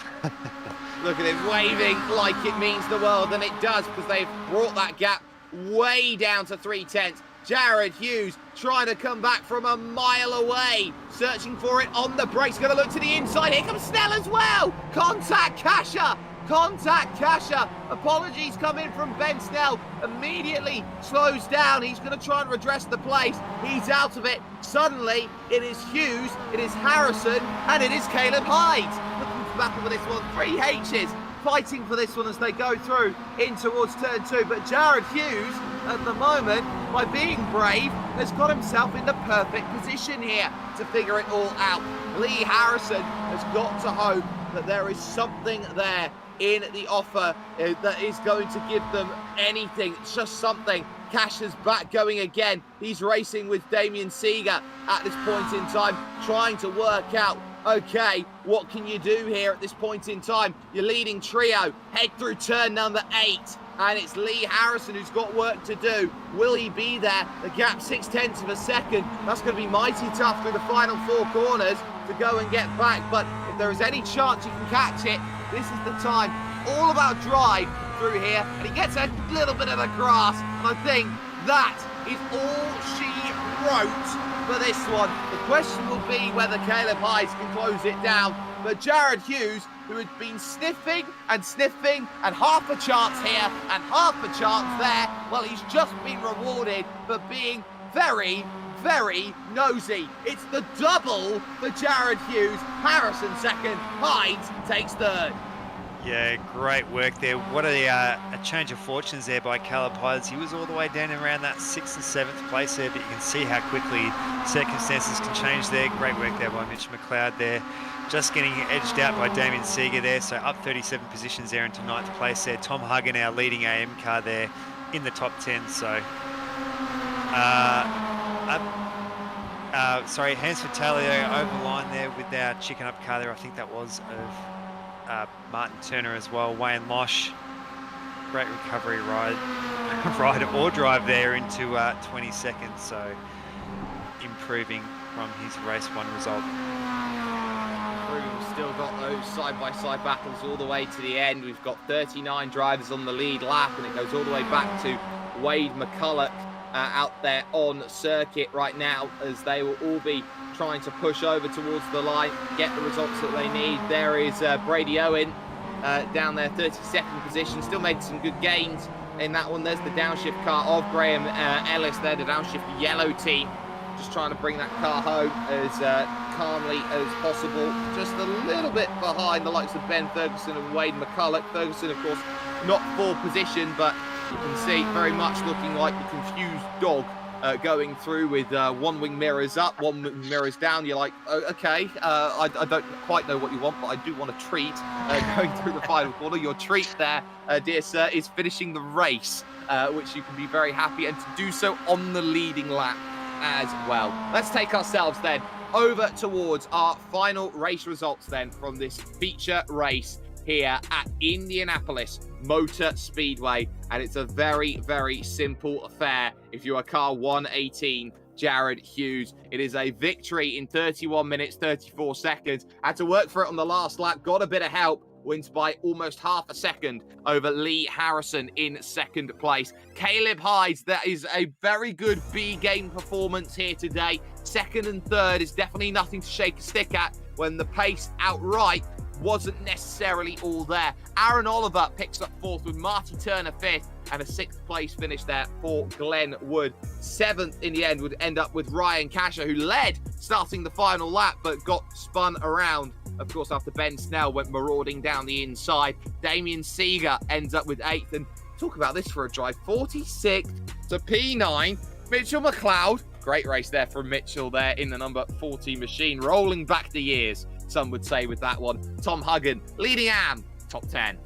Look at him waving like it means the world, and it does, because they've brought that gap way down to 3/10. Jared Hughes trying to come back from a mile away, searching for it on the brakes, going to look to the inside. Here comes Snell as well. Contact Casher. Contact Casher. Apologies come in from Ben Snell. Immediately slows down. He's going to try and redress the place. He's out of it. Suddenly, it is Hughes, it is Harrison, and it is Caleb Hyde. Looking for battle for this one. 3 H's fighting for this one as they go through in towards turn 2. But Jared Hughes, at the moment, by being brave, has got himself in the perfect position here to figure it all out. Lee Harrison has got to hope that there is something there in the offer that is going to give them anything, just something. Cash is back going again. He's racing with Damien Seeger at this point in time, trying to work out, okay, what can you do here at this point in time? Your leading trio head through turn number 8, and it's Lee Harrison who's got work to do. Will he be there? The gap 0.6 of a second. That's going to be mighty tough through the final 4 corners to go and get back, but if there is any chance you can catch it, this is the time. All about drive through here, and he gets a little bit of the grass, and I think that is all she wrote for this one. The question will be whether Caleb Hyde can close it down, but Jared Hughes, who had been sniffing and sniffing, and half a chance here and half a chance there, well, he's just been rewarded for being very, very nosy. It's the double for Jared Hughes. Harrison second, Hyde takes third. Yeah, great work there. What a change of fortunes there by Caleb Hyde. He was all the way down around that 6th and 7th place there, but you can see how quickly circumstances can change there. Great work there by Mitch McLeod there. Just getting edged out by Damien Seeger there, so up 37 positions there into 9th place there. Tom Huggan, our leading AM car there, in the top 10. So, sorry, Hansford Taylor over the line there with our chicken up car there. I think that was of Martin Turner as well. Wayne Losh, great recovery ride or drive there into 22nd. So improving from his race 1 result. We've still got those side-by-side battles all the way to the end. We've got 39 drivers on the lead lap, and it goes all the way back to Wade McCulloch out there on circuit right now, as they will all be trying to push over towards the line, get the results that they need. There is Brady Owen down there, 32nd position, still made some good gains in that one. There's the downshift car of Graham Ellis there, the downshift yellow team, just trying to bring that car home as calmly as possible. Just a little bit behind the likes of Ben Ferguson and Wade McCulloch. Ferguson, of course, not for position, but you can see very much looking like the confused dog going through with one wing mirrors up, one wing mirrors down. You're like, oh, okay, I don't quite know what you want, but I do want a treat going through the final corner. Your treat there, dear sir, is finishing the race, which you can be very happy, and to do so on the leading lap as well. Let's take ourselves then over towards our final race results then from this feature race here at Indianapolis Motor Speedway, and it's a very, very simple affair. If you are car 118, Jared Hughes, it is a victory in 31 minutes 34 seconds. Had to work for it on the last lap, got a bit of help, wins by almost half a second over Lee Harrison in 2nd place. Caleb Hyde, that is a very good B game performance here today. 2nd and 3rd is definitely nothing to shake a stick at when the pace outright wasn't necessarily all there. Aaron Oliver picks up 4th with Marty Turner 5th, and a 6th place finish there for Glenn Wood. 7th in the end would end up with Ryan Casher, who led starting the final lap but got spun around, of course, after Ben Snell went marauding down the inside. Damien Seeger ends up with 8th, and talk about this for a drive, 46th to P9. Mitchell McLeod, great race there from Mitchell there in the number 40 machine, rolling back the years, some would say, with that one. Tom Huggan leading AM, top 10.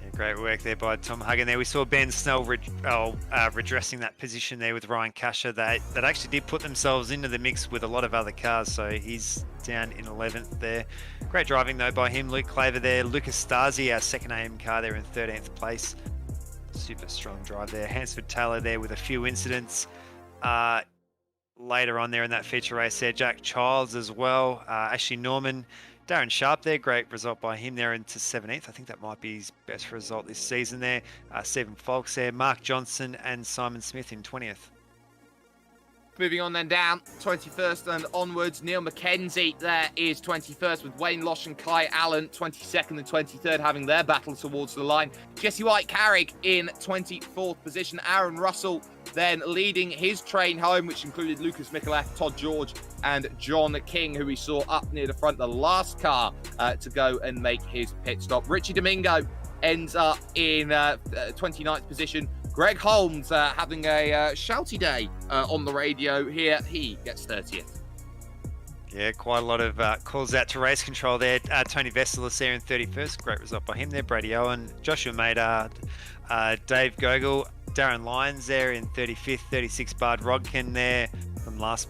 Yeah, Great work there by Tom Huggin there. We saw Ben Snell redressing that position there with Ryan Casher. That actually did put themselves into the mix with a lot of other cars, so he's down in 11th there. Great driving though by him. Luke Claver there. Lucas Stasi, our second AM car there in 13th place. Super strong drive there. Hansford Taylor there with a few incidents. Later on there in that feature race there, Jack Childs as well. Ashley Norman. Darren Sharp there, great result by him there into 17th. I think that might be his best result this season there. Stephen Folks there, Mark Johnson and Simon Smith in 20th. Moving on then down, 21st and onwards, Neil McKenzie there is 21st with Wayne Losh and Kai Allen, 22nd and 23rd, having their battle towards the line. Jesse White-Carrick in 24th position. Aaron Russell then leading his train home, which included Lucas Michalak, Todd George and John King, who we saw up near the front, the last car to go and make his pit stop. Richie Domingo ends up in 29th position. Greg Holmes having a shouty day on the radio here. He gets 30th. Yeah, quite a lot of calls out to race control there. Tony Vestelis there in 31st. Great result by him there. Brady Owen, Joshua Maynard, Dave Gogol, Darren Lyons there in 35th, 36th. Bard Rodkin there from last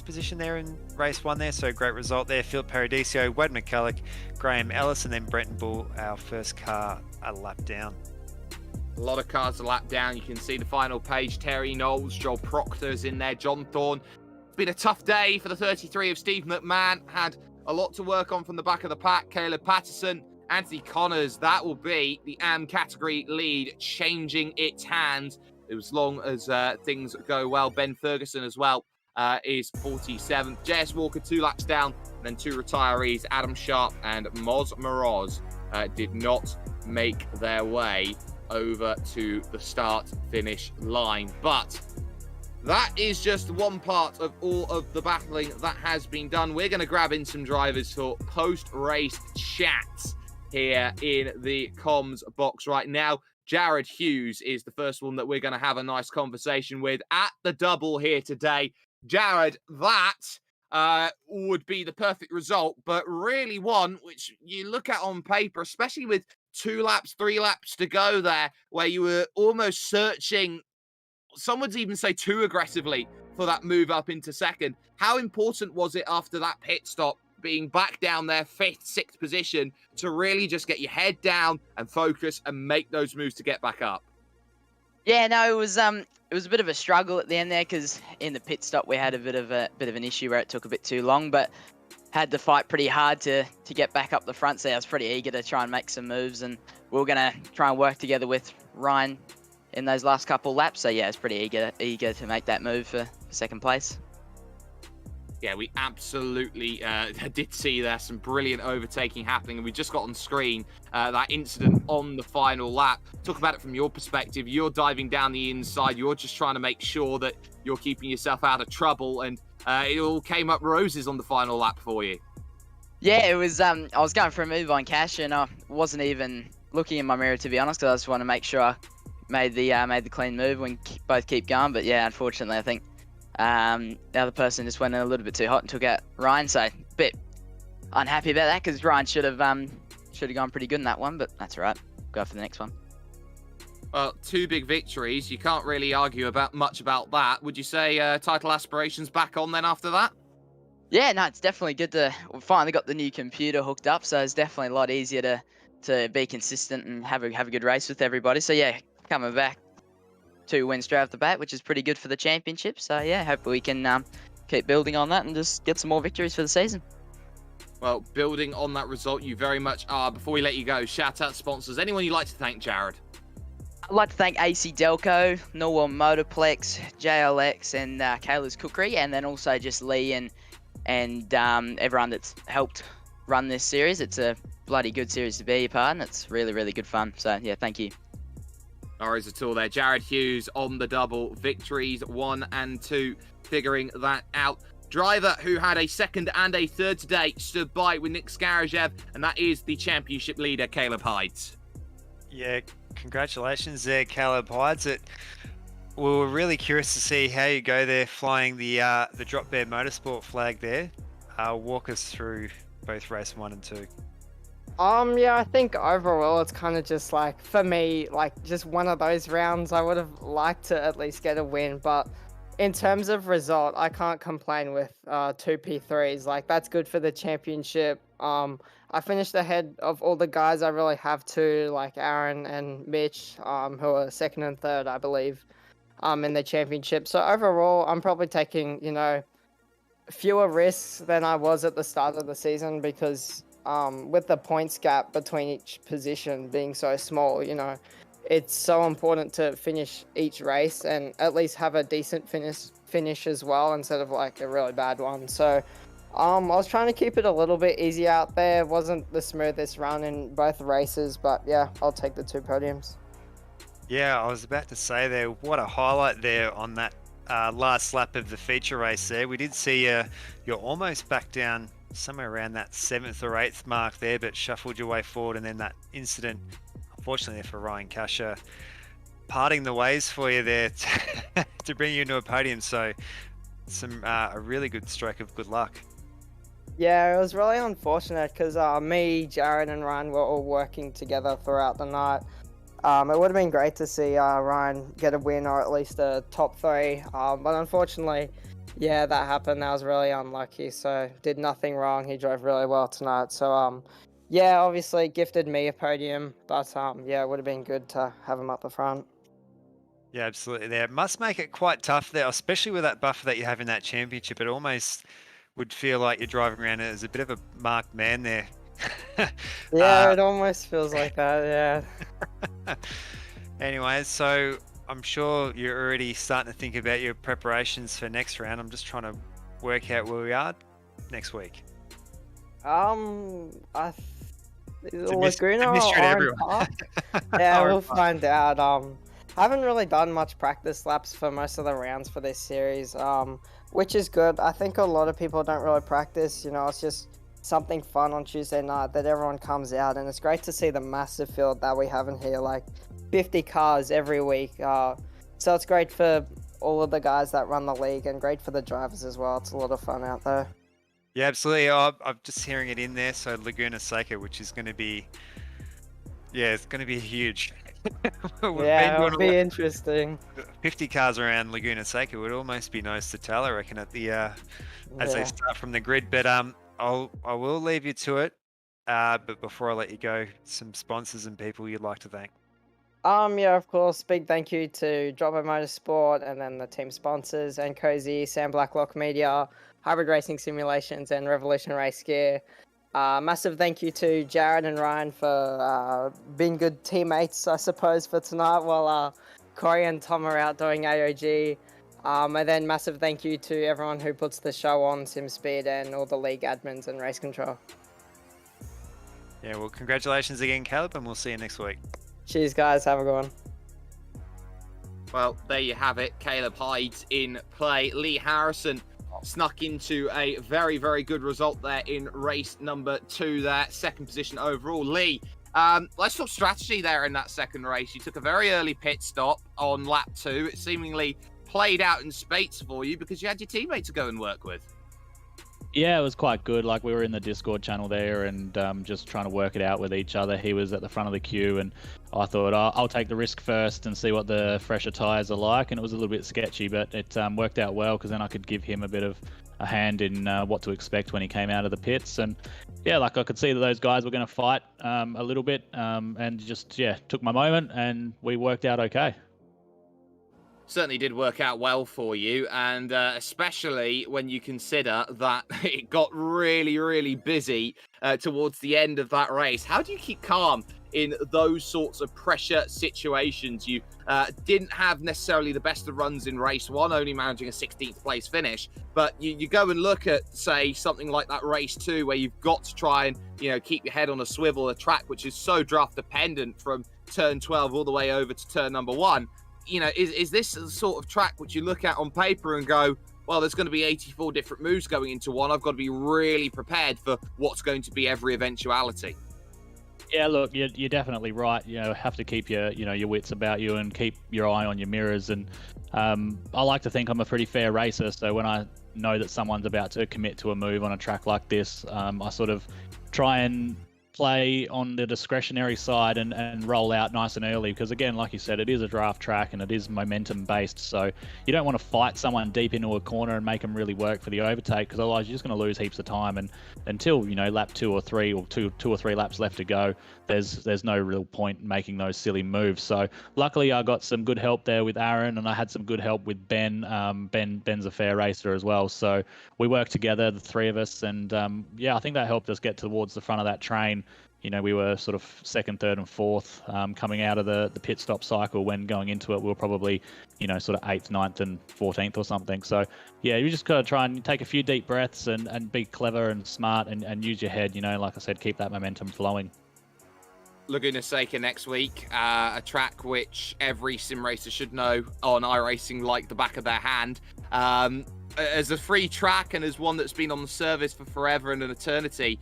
position there in race 1 there. So great result there. Philip Paradiso, Wade McCulloch, Graham Ellis, and then Brenton Bull, our first car a lap down. A lot of cars a lap down. You can see the final page. Terry Knowles, Joel Proctor's in there. John Thorne. It's been a tough day for the 33 of Steve McMahon. Had a lot to work on from the back of the pack. Caleb Patterson, Anthony Connors. That will be the AM category lead, changing its hands as long as things go well. Ben Ferguson as well is 47th. JS Walker 2 laps down. And then 2 retirees, Adam Sharp and Moz Moroz, did not make their way over to the start-finish line. But that is just one part of all of the battling that has been done. We're going to grab in some drivers for post-race chats here in the comms box right now. Jared Hughes is the first one that we're going to have a nice conversation with at the double here today. Jared, that would be the perfect result, but really one which you look at on paper, especially with 2 laps, 3 laps to go there, where you were almost searching, some would even say too aggressively, for that move up into second. How important was it after that pit stop, being back down there, 5th, 6th position, to really just get your head down and focus and make those moves to get back up? Yeah, no, it was a bit of a struggle at the end there, because in the pit stop we had a bit of an issue where it took a bit too long, but had to fight pretty hard to get back up the front. So I was pretty eager to try and make some moves, and we were going to try and work together with Ryan in those last couple laps. So yeah, I was pretty eager to make that move for second place. Yeah, we absolutely did see there some brilliant overtaking happening, and we just got on screen that incident on the final lap. Talk about it from your perspective. You're diving down the inside. You're just trying to make sure that you're keeping yourself out of trouble, and it all came up roses on the final lap for you. Yeah, it was. I was going for a move on Cash, and I wasn't even looking in my mirror, to be honest, because I just want to make sure I made the clean move and both keep going. But yeah, unfortunately, I think the other person just went a little bit too hot and took out Ryan. So a bit unhappy about that, because Ryan should have gone pretty good in that one. But that's all right. Go for the next one. Well, 2 big victories. You can't really argue much about that. Would you say title aspirations back on then after that? Yeah, no, it's definitely good we finally got the new computer hooked up, so it's definitely a lot easier to be consistent and have a good race with everybody. So yeah, coming back 2 wins straight off the bat, which is pretty good for the championship. So yeah, hopefully we can keep building on that and just get some more victories for the season. Well, building on that result, you very much are. Before we let you go, shout out sponsors. Anyone you'd like to thank, Jared? I'd like to thank AC Delco, Norwell Motorplex, JLX, and Kayla's Cookery, and then also just Lee and everyone that's helped run this series. It's a bloody good series to be a part, and it's really, really good fun. So yeah, thank you. No worries at all there. Jared Hughes on the double, victories 1 and 2, figuring that out. Driver who had a 2nd and a 3rd today stood by with Nick Skarajev, and that is the championship leader, Caleb Hides. Yeah, congratulations there, Caleb Hides. We were really curious to see how you go there flying the Drop Bear Motorsport flag there. Walk us through both race 1 and 2. Yeah, I think overall it's kind of just like, for me, like just one of those rounds. I would have liked to at least get a win, but in terms of result, I can't complain with 2P3s. Like that's good for the championship. I finished ahead of all the guys I really have to, like Aaron and Mitch, who are second and third, I believe, in the championship. So overall, I'm probably taking, fewer risks than I was at the start of the season because with the points gap between each position being so small, it's so important to finish each race and at least have a decent finish as well instead of like a really bad one. So I was trying to keep it a little bit easy out there. It wasn't the smoothest run in both races, but yeah, I'll take the 2 podiums. Yeah, I was about to say there, what a highlight there on that last lap of the feature race there. We did see you're almost back down somewhere around that 7th or 8th mark there, but shuffled your way forward, and then that incident, unfortunately for Ryan Casher, parting the ways for you there to bring you into a podium. So a really good stroke of good luck. Yeah, it was really unfortunate because me, Jared, and Ryan were all working together throughout the night. It would have been great to see Ryan get a win or at least a top 3, but unfortunately, yeah, that happened. That was really unlucky. So did nothing wrong. He drove really well tonight. So yeah, obviously gifted me a podium, but yeah, it would have been good to have him up the front. Yeah, absolutely. There must make it quite tough there, especially with that buffer that you have in that championship. It almost would feel like you're driving around as a bit of a marked man there. Yeah, it almost feels like that, yeah. Anyways, so I'm sure you're already starting to think about your preparations for next round. I'm just trying to work out where we are next week. Laguna mystery or to Orange everyone. Park? Yeah, we'll Orange Park. find out. I haven't really done much practice laps for most of the rounds for this series, which is good. I think a lot of people don't really practice. It's just something fun on Tuesday night that everyone comes out, and it's great to see the massive field that we have in here, like 50 cars every week. So it's great for all of the guys that run the league and great for the drivers as well. It's a lot of fun out there. Yeah, absolutely. I'm just hearing it in there. So Laguna Seca, which is going to be, it's going to be huge. Yeah, it'll be interesting. 50 cars around Laguna Seca would almost be nose to tail, I reckon, at the as they start from the grid. But I will leave you to it. But before I let you go, some sponsors and people you'd like to thank. Yeah, of course. Big thank you to Dropper Motorsport and then the team sponsors and Cozy, Sam Blacklock Media, Hybrid Racing Simulations, and Revolution Race Gear. Massive thank you to Jared and Ryan for being good teammates, I suppose, for tonight while Corey and Tom are out doing AOG. And then massive thank you to everyone who puts the show on, SimSpeed, and all the league admins and race control. Yeah, well, congratulations again, Caleb, and we'll see you next week. Cheers, guys. Have a good one. Well, there you have it. Caleb Hyde's in play. Lee Harrison snuck into a very, very good result there in race number 2 there. 2nd position overall. Lee, let's talk strategy there in that 2nd race. You took a very early pit stop on lap 2. It seemingly played out in spades for you because you had your teammate to go and work with. Yeah, it was quite good. Like, we were in the Discord channel there and just trying to work it out with each other. He was at the front of the queue, and I thought, I'll take the risk first and see what the fresher tyres are like. And it was a little bit sketchy, but it worked out well because then I could give him a bit of a hand in what to expect when he came out of the pits. And yeah, like, I could see that those guys were going to fight a little bit, and just, took my moment, and we worked out okay. Certainly did work out well for you, and especially when you consider that it got really, really busy towards the end of that race. How do you keep calm in those sorts of pressure situations? You didn't have necessarily the best of runs in race 1, only managing a 16th place finish, but you go and look at, say, something like that race 2, where you've got to try and keep your head on a swivel, a track which is so draft dependent from turn 12 all the way over to turn number 1. Is this the sort of track which you look at on paper and go, well, there's going to be 84 different moves going into one. I've got to be really prepared for what's going to be every eventuality. Yeah, look, you're definitely right. Have to keep your wits about you and keep your eye on your mirrors. And I like to think I'm a pretty fair racer. So when I know that someone's about to commit to a move on a track like this, I sort of try and play on the discretionary side and roll out nice and early, because again, like you said, it is a draft track and it is momentum based, so you don't want to fight someone deep into a corner and make them really work for the overtake, because otherwise you're just going to lose heaps of time, and until, you know, lap 2 or 3 or two or three laps left to go, there's no real point in making those silly moves. So luckily I got some good help there with Aaron, and I had some good help with Ben. Ben's a fair racer as well, so we worked together, the three of us, and yeah, I think that helped us get towards the front of that train. You know, we were sort of second, third, and fourth coming out of the pit stop cycle. When going into it, we were probably, you know, sort of 8th, 9th, and 14th or something. So yeah, you just got to try and take a few deep breaths and be clever and smart and use your head. You know, like I said, keep that momentum flowing. Laguna Seca next week, a track which every sim racer should know on iRacing like the back of their hand. As a free track and as one that's been on the service for forever and an eternity,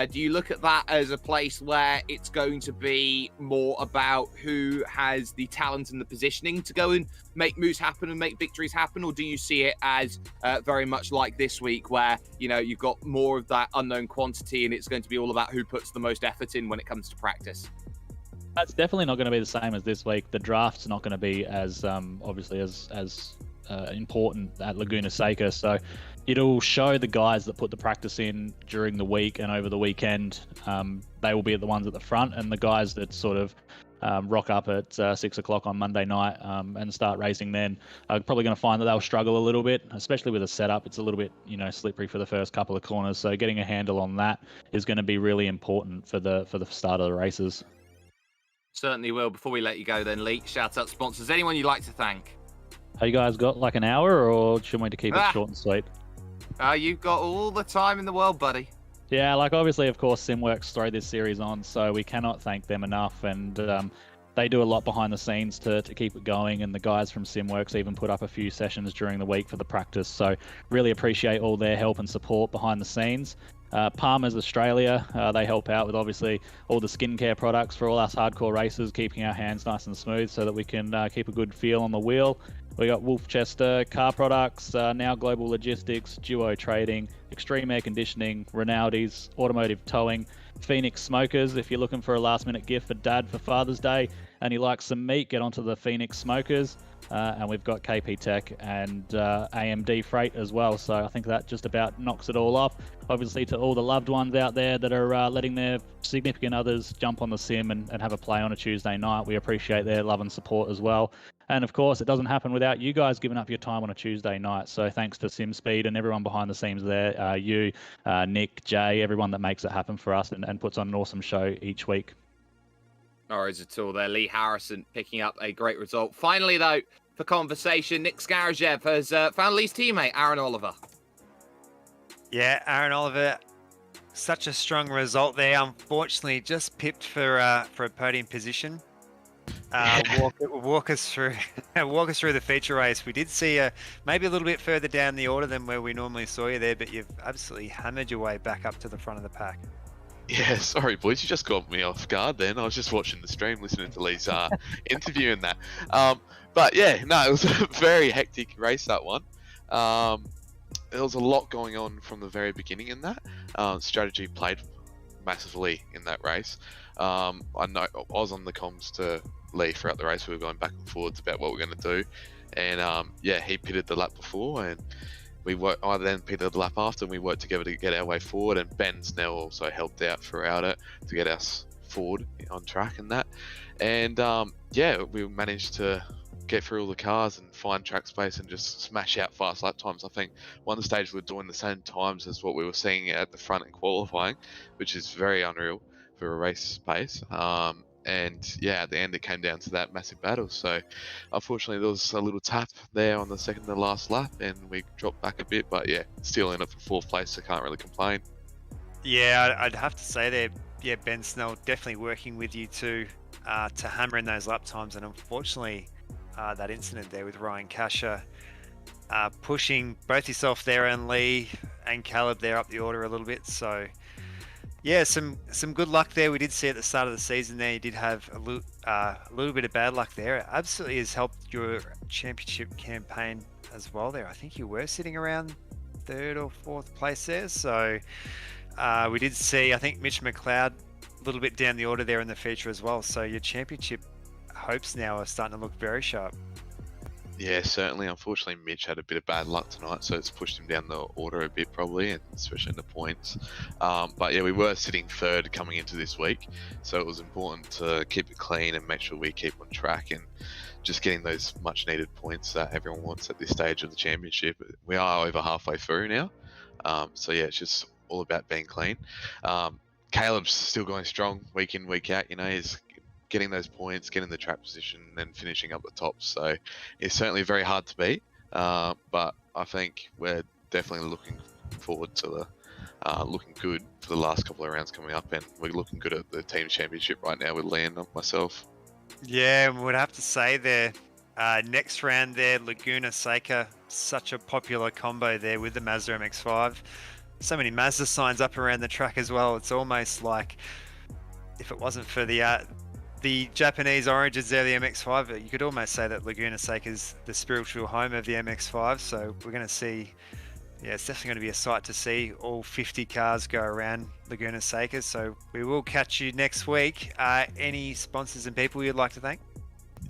do you look at that as a place where it's going to be more about who has the talent and the positioning to go and make moves happen and make victories happen, or do you see it as very much like this week, where, you know, you've got more of that unknown quantity and it's going to be all about who puts the most effort in when it comes to practice? That's definitely not going to be the same as this week. The draft's not going to be as obviously as important at Laguna Seca, so it'll show the guys that put the practice in during the week and over the weekend. They will be the ones at the front, and the guys that sort of rock up at 6 o'clock on Monday night and start racing then are probably going to find that they'll struggle a little bit, especially with a setup. It's a little bit, you know, slippery for the first couple of corners, so getting a handle on that is going to be really important for the start of the races. Certainly will. Before we let you go then, Lee, shout out sponsors. Anyone you'd like to thank? Have you guys got like an hour, or should we keep it short and sweet? You've got all the time in the world, buddy. Yeah, like obviously, of course, Simworx throw this series on, so we cannot thank them enough. And they do a lot behind the scenes to keep it going. And the guys from Simworx even put up a few sessions during the week for the practice. So really appreciate all their help and support behind the scenes. Palmer's Australia, they help out with obviously all the skincare products for all us hardcore racers, keeping our hands nice and smooth so that we can keep a good feel on the wheel. We got Wolfchester Car Products, Now Global Logistics, Duo Trading, Extreme Air Conditioning, Rinaldi's Automotive Towing, Phoenix Smokers. If you're looking for a last minute gift for Dad for Father's Day and he likes some meat, get onto the Phoenix Smokers. And we've got KP Tech and AMD Freight as well. So I think that just about knocks it all off. Obviously, to all the loved ones out there that are letting their significant others jump on the sim and have a play on a Tuesday night, we appreciate their love and support as well. And of course, it doesn't happen without you guys giving up your time on a Tuesday night. So thanks to SimSpeed and everyone behind the scenes there, you, Nick, Jay, everyone that makes it happen for us and puts on an awesome show each week. No worries at all there. Lee Harrison picking up a great result. Finally, though, for conversation, Nick Skarajev has found Lee's teammate, Aaron Oliver. Yeah, Aaron Oliver, such a strong result there. Unfortunately, just pipped for a podium position. Walk us through the feature race. We did see maybe a little bit further down the order than where we normally saw you there, but you've absolutely hammered your way back up to the front of the pack. Yeah, sorry boys, you just got me off guard then. I was just watching the stream, listening to Lee's interview and that. But yeah, no, it was a very hectic race, that one. There was a lot going on from the very beginning in that. Strategy played massively in that race. I know I was on the comms to Lee throughout the race. We were going back and forwards about what we're going to do. And yeah, he pitted the lap before and I then pitted the lap after, and we worked together to get our way forward, and Ben Snell also helped out throughout it to get us forward on track and that. And yeah, we managed to get through all the cars and find track space and just smash out fast lap times. I think one of the stages we were doing the same times as what we were seeing at the front in qualifying, which is very unreal for a race pace. And yeah, at the end it came down to that massive battle. So unfortunately there was a little tap there on the second to last lap and we dropped back a bit, but yeah, still in it for fourth place, so can't really complain. Yeah, I'd have to say there, yeah, Ben Snell definitely working with you to hammer in those lap times, and unfortunately that incident there with Ryan Kasher pushing both yourself there and Lee and Caleb there up the order a little bit. So yeah, some good luck there. We did see at the start of the season there, you did have a little bit of bad luck there. It absolutely has helped your championship campaign as well there. I think you were sitting around third or fourth place there. So we did see, I think Mitch McLeod little bit down the order there in the feature as well. So your championship hopes now are starting to look very sharp. Yeah, certainly. Unfortunately, Mitch had a bit of bad luck tonight, so it's pushed him down the order a bit probably, and especially in the points. But yeah, we were sitting third coming into this week, so it was important to keep it clean and make sure we keep on track and just getting those much needed points that everyone wants at this stage of the championship. We are over halfway through now, so yeah, it's just all about being clean. Caleb's still going strong week in, week out. You know, he's getting those points, getting the track position, and then finishing up the top. So it's certainly very hard to beat, but I think we're definitely looking forward to the looking good for the last couple of rounds coming up, and we're looking good at the team championship right now with Leon and myself. Yeah, we would have to say there, next round there, Laguna Seca, such a popular combo there with the Mazda MX-5. So many Mazda signs up around the track as well. It's almost like if it wasn't for the Japanese origins there, the MX-5, you could almost say that Laguna Seca is the spiritual home of the MX-5. So we're going to see, yeah, it's definitely going to be a sight to see all 50 cars go around Laguna Seca. So we will catch you next week. Any sponsors and people you'd like to thank?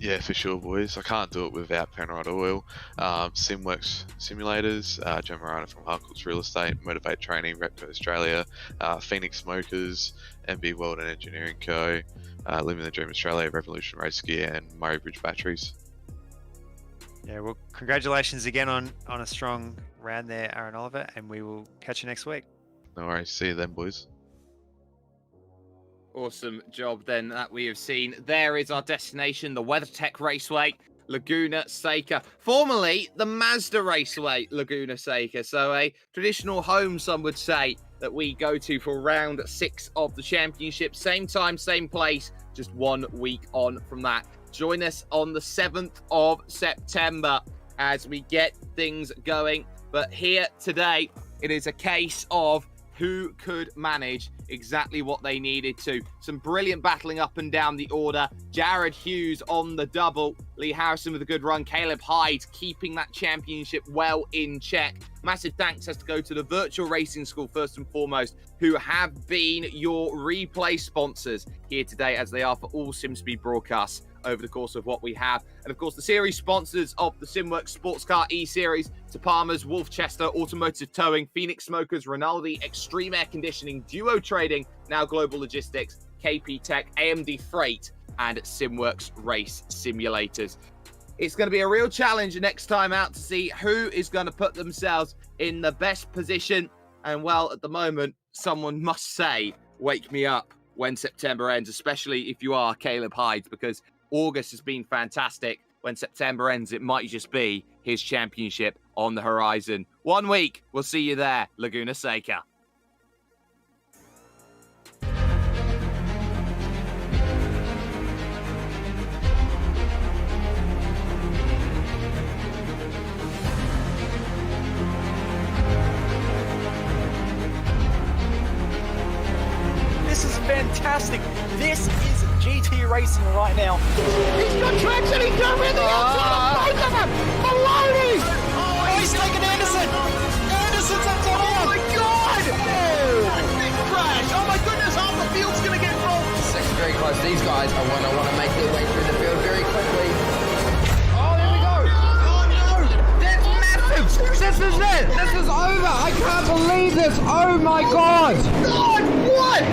Yeah, for sure, boys. I can't do it without Penrite Oil, Simworx Simulators, Joe Morano from Harcourt's Real Estate, Motivate Training, Repco Australia, Phoenix Smokers, MB World and Engineering Co., Living the Dream Australia, Revolution Race Gear, and Murray Bridge Batteries. Yeah, well, congratulations again on a strong round there, Aaron Oliver, and we will catch you next week. No worries. See you then, boys. Awesome job then that we have seen. There is our destination, the WeatherTech Raceway, Laguna Seca, formerly the Mazda Raceway, Laguna Seca. So a traditional home, some would say, that we go to for round 6 of the championship. Same time, same place, just 1 week on from that. Join us on the 7th of September as we get things going. But here today, it is a case of who could manage exactly what they needed to. Some brilliant battling up and down the order. Jared Hughes on the double. Lee Harrison with a good run. Caleb Hyde keeping that championship well in check. Massive thanks has to go to the Virtual Racing School first and foremost, who have been your replay sponsors here today, as they are for all SimSpeed broadcasts over the course of what we have. And of course, the series sponsors of the Simworx Sports Car E-Series, to Palmer's, Wolfchester Automotive Towing, Phoenix Smokers, Rinaldi Extreme Air Conditioning, Duo Trading, Now Global Logistics, KP Tech, AMD Freight, and Simworx Race Simulators. It's going to be a real challenge next time out to see who is going to put themselves in the best position. And well, at the moment, someone must say, wake me up when September ends, especially if you are Caleb Hyde, because August has been fantastic. When September ends, it might just be his championship on the horizon. 1 week, we'll see you there, Laguna Seca. This is fantastic. This is GT racing right now. He's got traction, he's got rhythm, both of them! Maloney! Oh, he's taken Anderson. Anderson's up top. Oh my god! Oh! Big crash! Oh my goodness, half the field's gonna get rolled! This is very close. These guys are want to make their way through the field very quickly. Oh, there we go. Oh no! That's massive. This is it. This is over. I can't believe this. Oh my god. God, what?